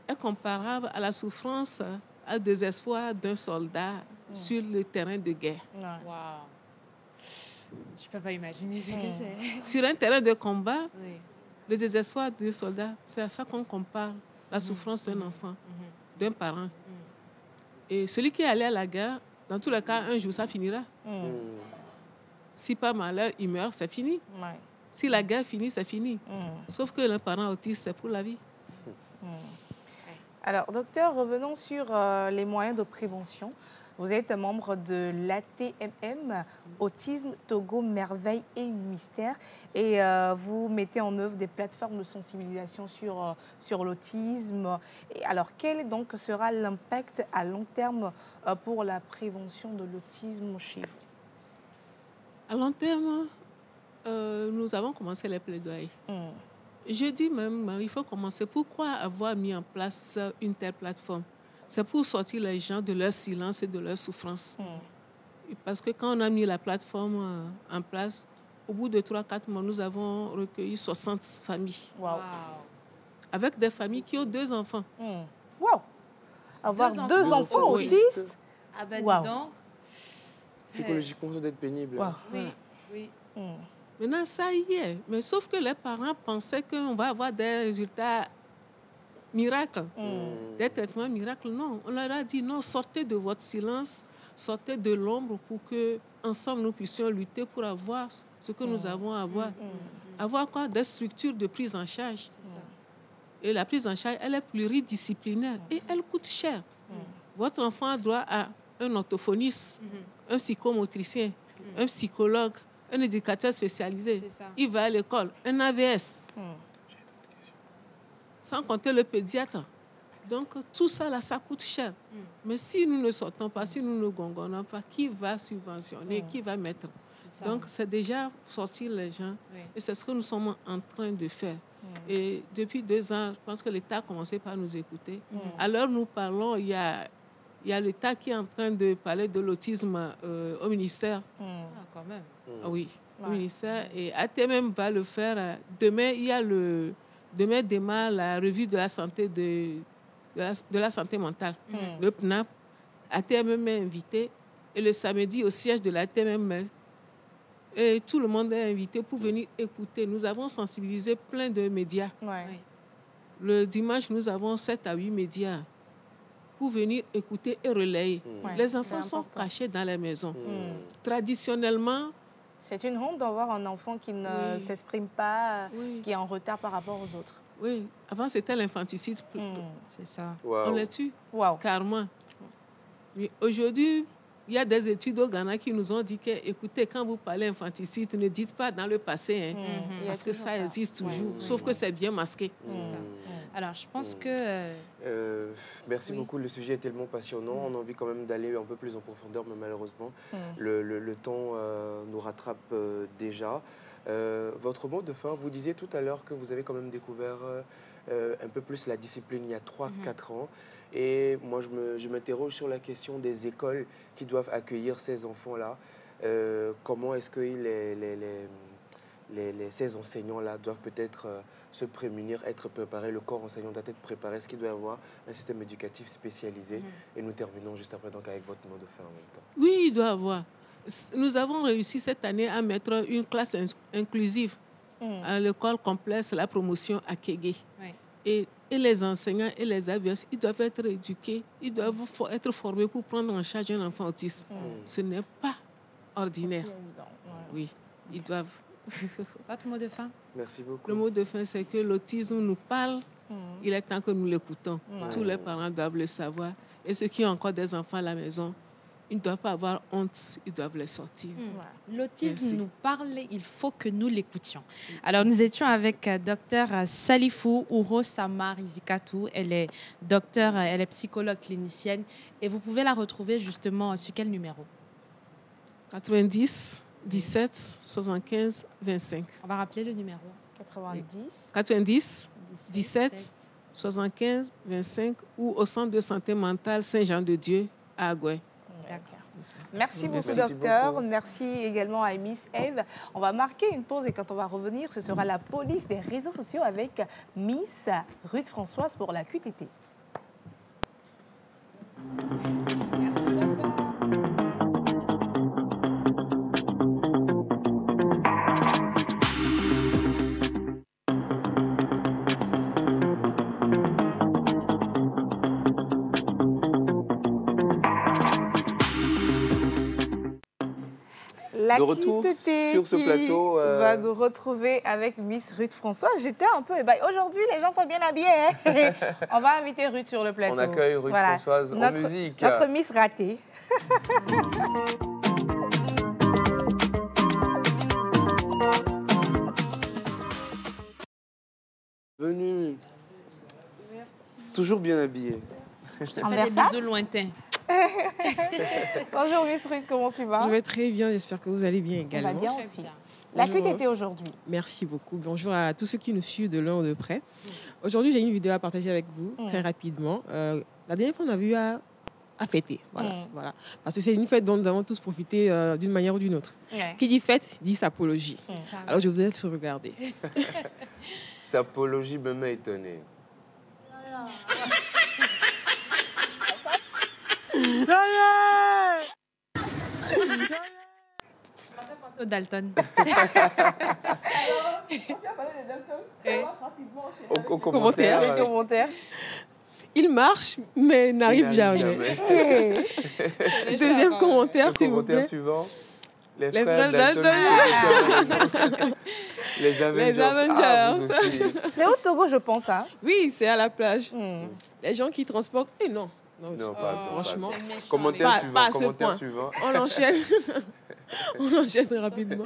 est comparable à la souffrance, au désespoir d'un soldat sur le terrain de guerre. Wow. Je ne peux pas imaginer ce que c'est. Sur un terrain de combat, le désespoir du soldat, c'est à ça qu'on compare la souffrance d'un enfant, d'un parent. Et celui qui est allé à la guerre, dans tous les cas, un jour, ça finira. Si pas malheur, il meurt, c'est fini. Si la guerre finit, c'est fini. Sauf que le parent autiste, c'est pour la vie. Alors, docteur, revenons sur les moyens de prévention. Vous êtes membre de l'ATMM, Autisme, Togo, Merveille et Mystère. Et vous mettez en œuvre des plateformes de sensibilisation sur l'autisme. Alors, quel donc sera l'impact à long terme pour la prévention de l'autisme chez vous? À long terme, nous avons commencé les plaidoyers. Je dis même, il faut commencer. Pourquoi avoir mis en place une telle plateforme? C'est pour sortir les gens de leur silence et de leur souffrance. Parce que quand on a mis la plateforme en place, au bout de 3-4 mois, nous avons recueilli 60 familles. Wow. Avec des familles qui ont 2 enfants. Wow. Avoir 2 enfants autistes? Ah ben wow. Dis donc. Psychologiquement, ça doit être pénible. Wow. Oui. Maintenant, ça y est. Mais sauf que les parents pensaient qu'on va avoir des résultats miracles, des traitements miracles. Non, on leur a dit non, sortez de votre silence, sortez de l'ombre pour que ensemble nous puissions lutter pour avoir ce que nous avons à avoir. Avoir quoi? Des structures de prise en charge. C'est ça. Et la prise en charge, elle est pluridisciplinaire et elle coûte cher. Votre enfant a droit à un orthophoniste, un psychomotricien, un psychologue, un éducateur spécialisé. Il va à l'école, un AVS. Sans compter le pédiatre. Donc, tout ça, là, ça coûte cher. Mais si nous ne sortons pas, si nous ne gongonnons pas, qui va subventionner, qui va mettre? Donc, c'est déjà sortir les gens. Et c'est ce que nous sommes en train de faire. Et depuis 2 ans, je pense que l'État a commencé par nous écouter. Alors, nous parlons, il y a l'État qui est en train de parler de l'autisme au ministère. Ah, quand même. Oui, au ministère. Et ATMM va le faire. Demain, demain démarre la revue de la santé de la santé mentale. Le PNAP, ATMM est invité. Et le samedi, au siège de l'ATMM, et tout le monde est invité pour venir écouter. Nous avons sensibilisé plein de médias. Le dimanche, nous avons 7 à 8 médias pour venir écouter et relayer. Les enfants sont cachés dans les maisons. Traditionnellement, c'est une honte d'avoir un enfant qui ne s'exprime pas, qui est en retard par rapport aux autres. Oui, avant c'était l'infanticide. C'est ça. On les tue, carrément. Aujourd'hui, il y a des études au Ghana qui nous ont dit que, écoutez, quand vous parlez infanticide, ne dites pas dans le passé, parce que ça existe toujours, sauf que c'est bien masqué. C'est ça. Alors, je pense que... merci beaucoup. Le sujet est tellement passionnant. On a envie quand même d'aller un peu plus en profondeur, mais malheureusement, le temps nous rattrape déjà. Votre mot de fin, vous disiez tout à l'heure que vous avez quand même découvert un peu plus la discipline il y a 3-4 ans. Et moi, je m'interroge sur la question des écoles qui doivent accueillir ces enfants-là. Comment est-ce que ces enseignants-là doivent peut-être se prémunir, être préparés, le corps enseignant doit être préparé, est-ce qu'il doit y avoir un système éducatif spécialisé? Et nous terminons juste après donc avec votre mot de fin en même temps. Oui, il doit y avoir. Nous avons réussi cette année à mettre une classe inclusive à l'école complexe, la promotion à Kégué. Et les enseignants et les AVS, ils doivent être éduqués, ils doivent être formés pour prendre en charge un enfant autiste. Ce n'est pas ordinaire. Oui, ils doivent. Votre mot de fin? Merci beaucoup. Le mot de fin, c'est que l'autisme nous parle. Il est temps que nous l'écoutons. Tous les parents doivent le savoir. Et ceux qui ont encore des enfants à la maison, ils ne doivent pas avoir honte, ils doivent les sortir. L'autisme nous parle, il faut que nous l'écoutions. Alors, nous étions avec Dr Salifou Ouro Samar Izikatou. Elle est docteure, elle est psychologue clinicienne. Et vous pouvez la retrouver justement sur quel numéro? 90 17 75 25. On va rappeler le numéro. 90 17 75 25 ou au centre de santé mentale Saint-Jean-de-Dieu à Agoué. Merci beaucoup, docteur. Merci également à Miss Eve. On va marquer une pause et quand on va revenir, ce sera la police des réseaux sociaux avec Miss Ruth Françoise pour la QTT. De retour sur ce plateau. Va nous retrouver avec Miss Ruth Françoise. J'étais un peu ébahie. Aujourd'hui, les gens sont bien habillés. Hein. On va inviter Ruth sur le plateau. On accueille Ruth Françoise en musique. Notre Miss ratée. Venue. Toujours bien habillée. Je te fais des bisous lointains. Bonjour Miss Ruth, comment tu vas? Je vais très bien, j'espère que vous allez bien également. On va bien aussi. La QTT aujourd'hui. Merci beaucoup. Bonjour à tous ceux qui nous suivent de loin ou de près. Aujourd'hui, j'ai une vidéo à partager avec vous très rapidement. La dernière fois, on a vu à fêter. Voilà. Parce que c'est une fête dont nous avons tous profité d'une manière ou d'une autre. Qui dit fête, dit sapologie. Alors, je vous laisse regarder. Sapologie me met étonné. Au Dalton. Au commentaire. Il marche, mais n'arrive jamais. Deuxième commentaire, s'il vous plaît. Suivant. Les frères Dalton. Les Avengers. Ah, c'est au Togo, je pense. Hein? Oui, c'est à la plage. Les gens qui transportent... Eh non. Non, pas franchement. Commentaire suivant. On enchaîne. On enchaîne rapidement.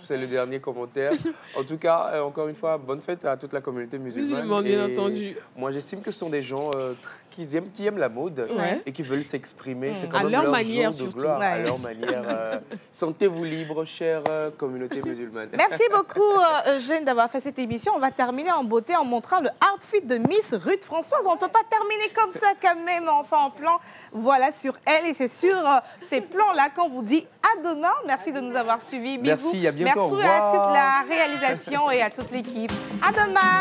C'est le dernier commentaire. En tout cas, encore une fois, bonne fête à toute la communauté musulmane. Bien entendu. Moi, j'estime que ce sont des gens qui aiment la mode et qui veulent s'exprimer. C'est quand à même leur jour manière, de surtout. gloire, à leur manière. Sentez-vous libre, chère communauté musulmane. Merci beaucoup, Eugène, d'avoir fait cette émission. On va terminer en beauté en montrant le outfit de Miss Ruth Françoise. On ne peut pas terminer comme ça quand même, enfin en plan. Voilà sur elle et c'est sur ces plans-là qu'on vous dit à demain. Merci de nous avoir suivis. Bisous. Merci, à bientôt. Merci à toute la réalisation et à toute l'équipe. À demain.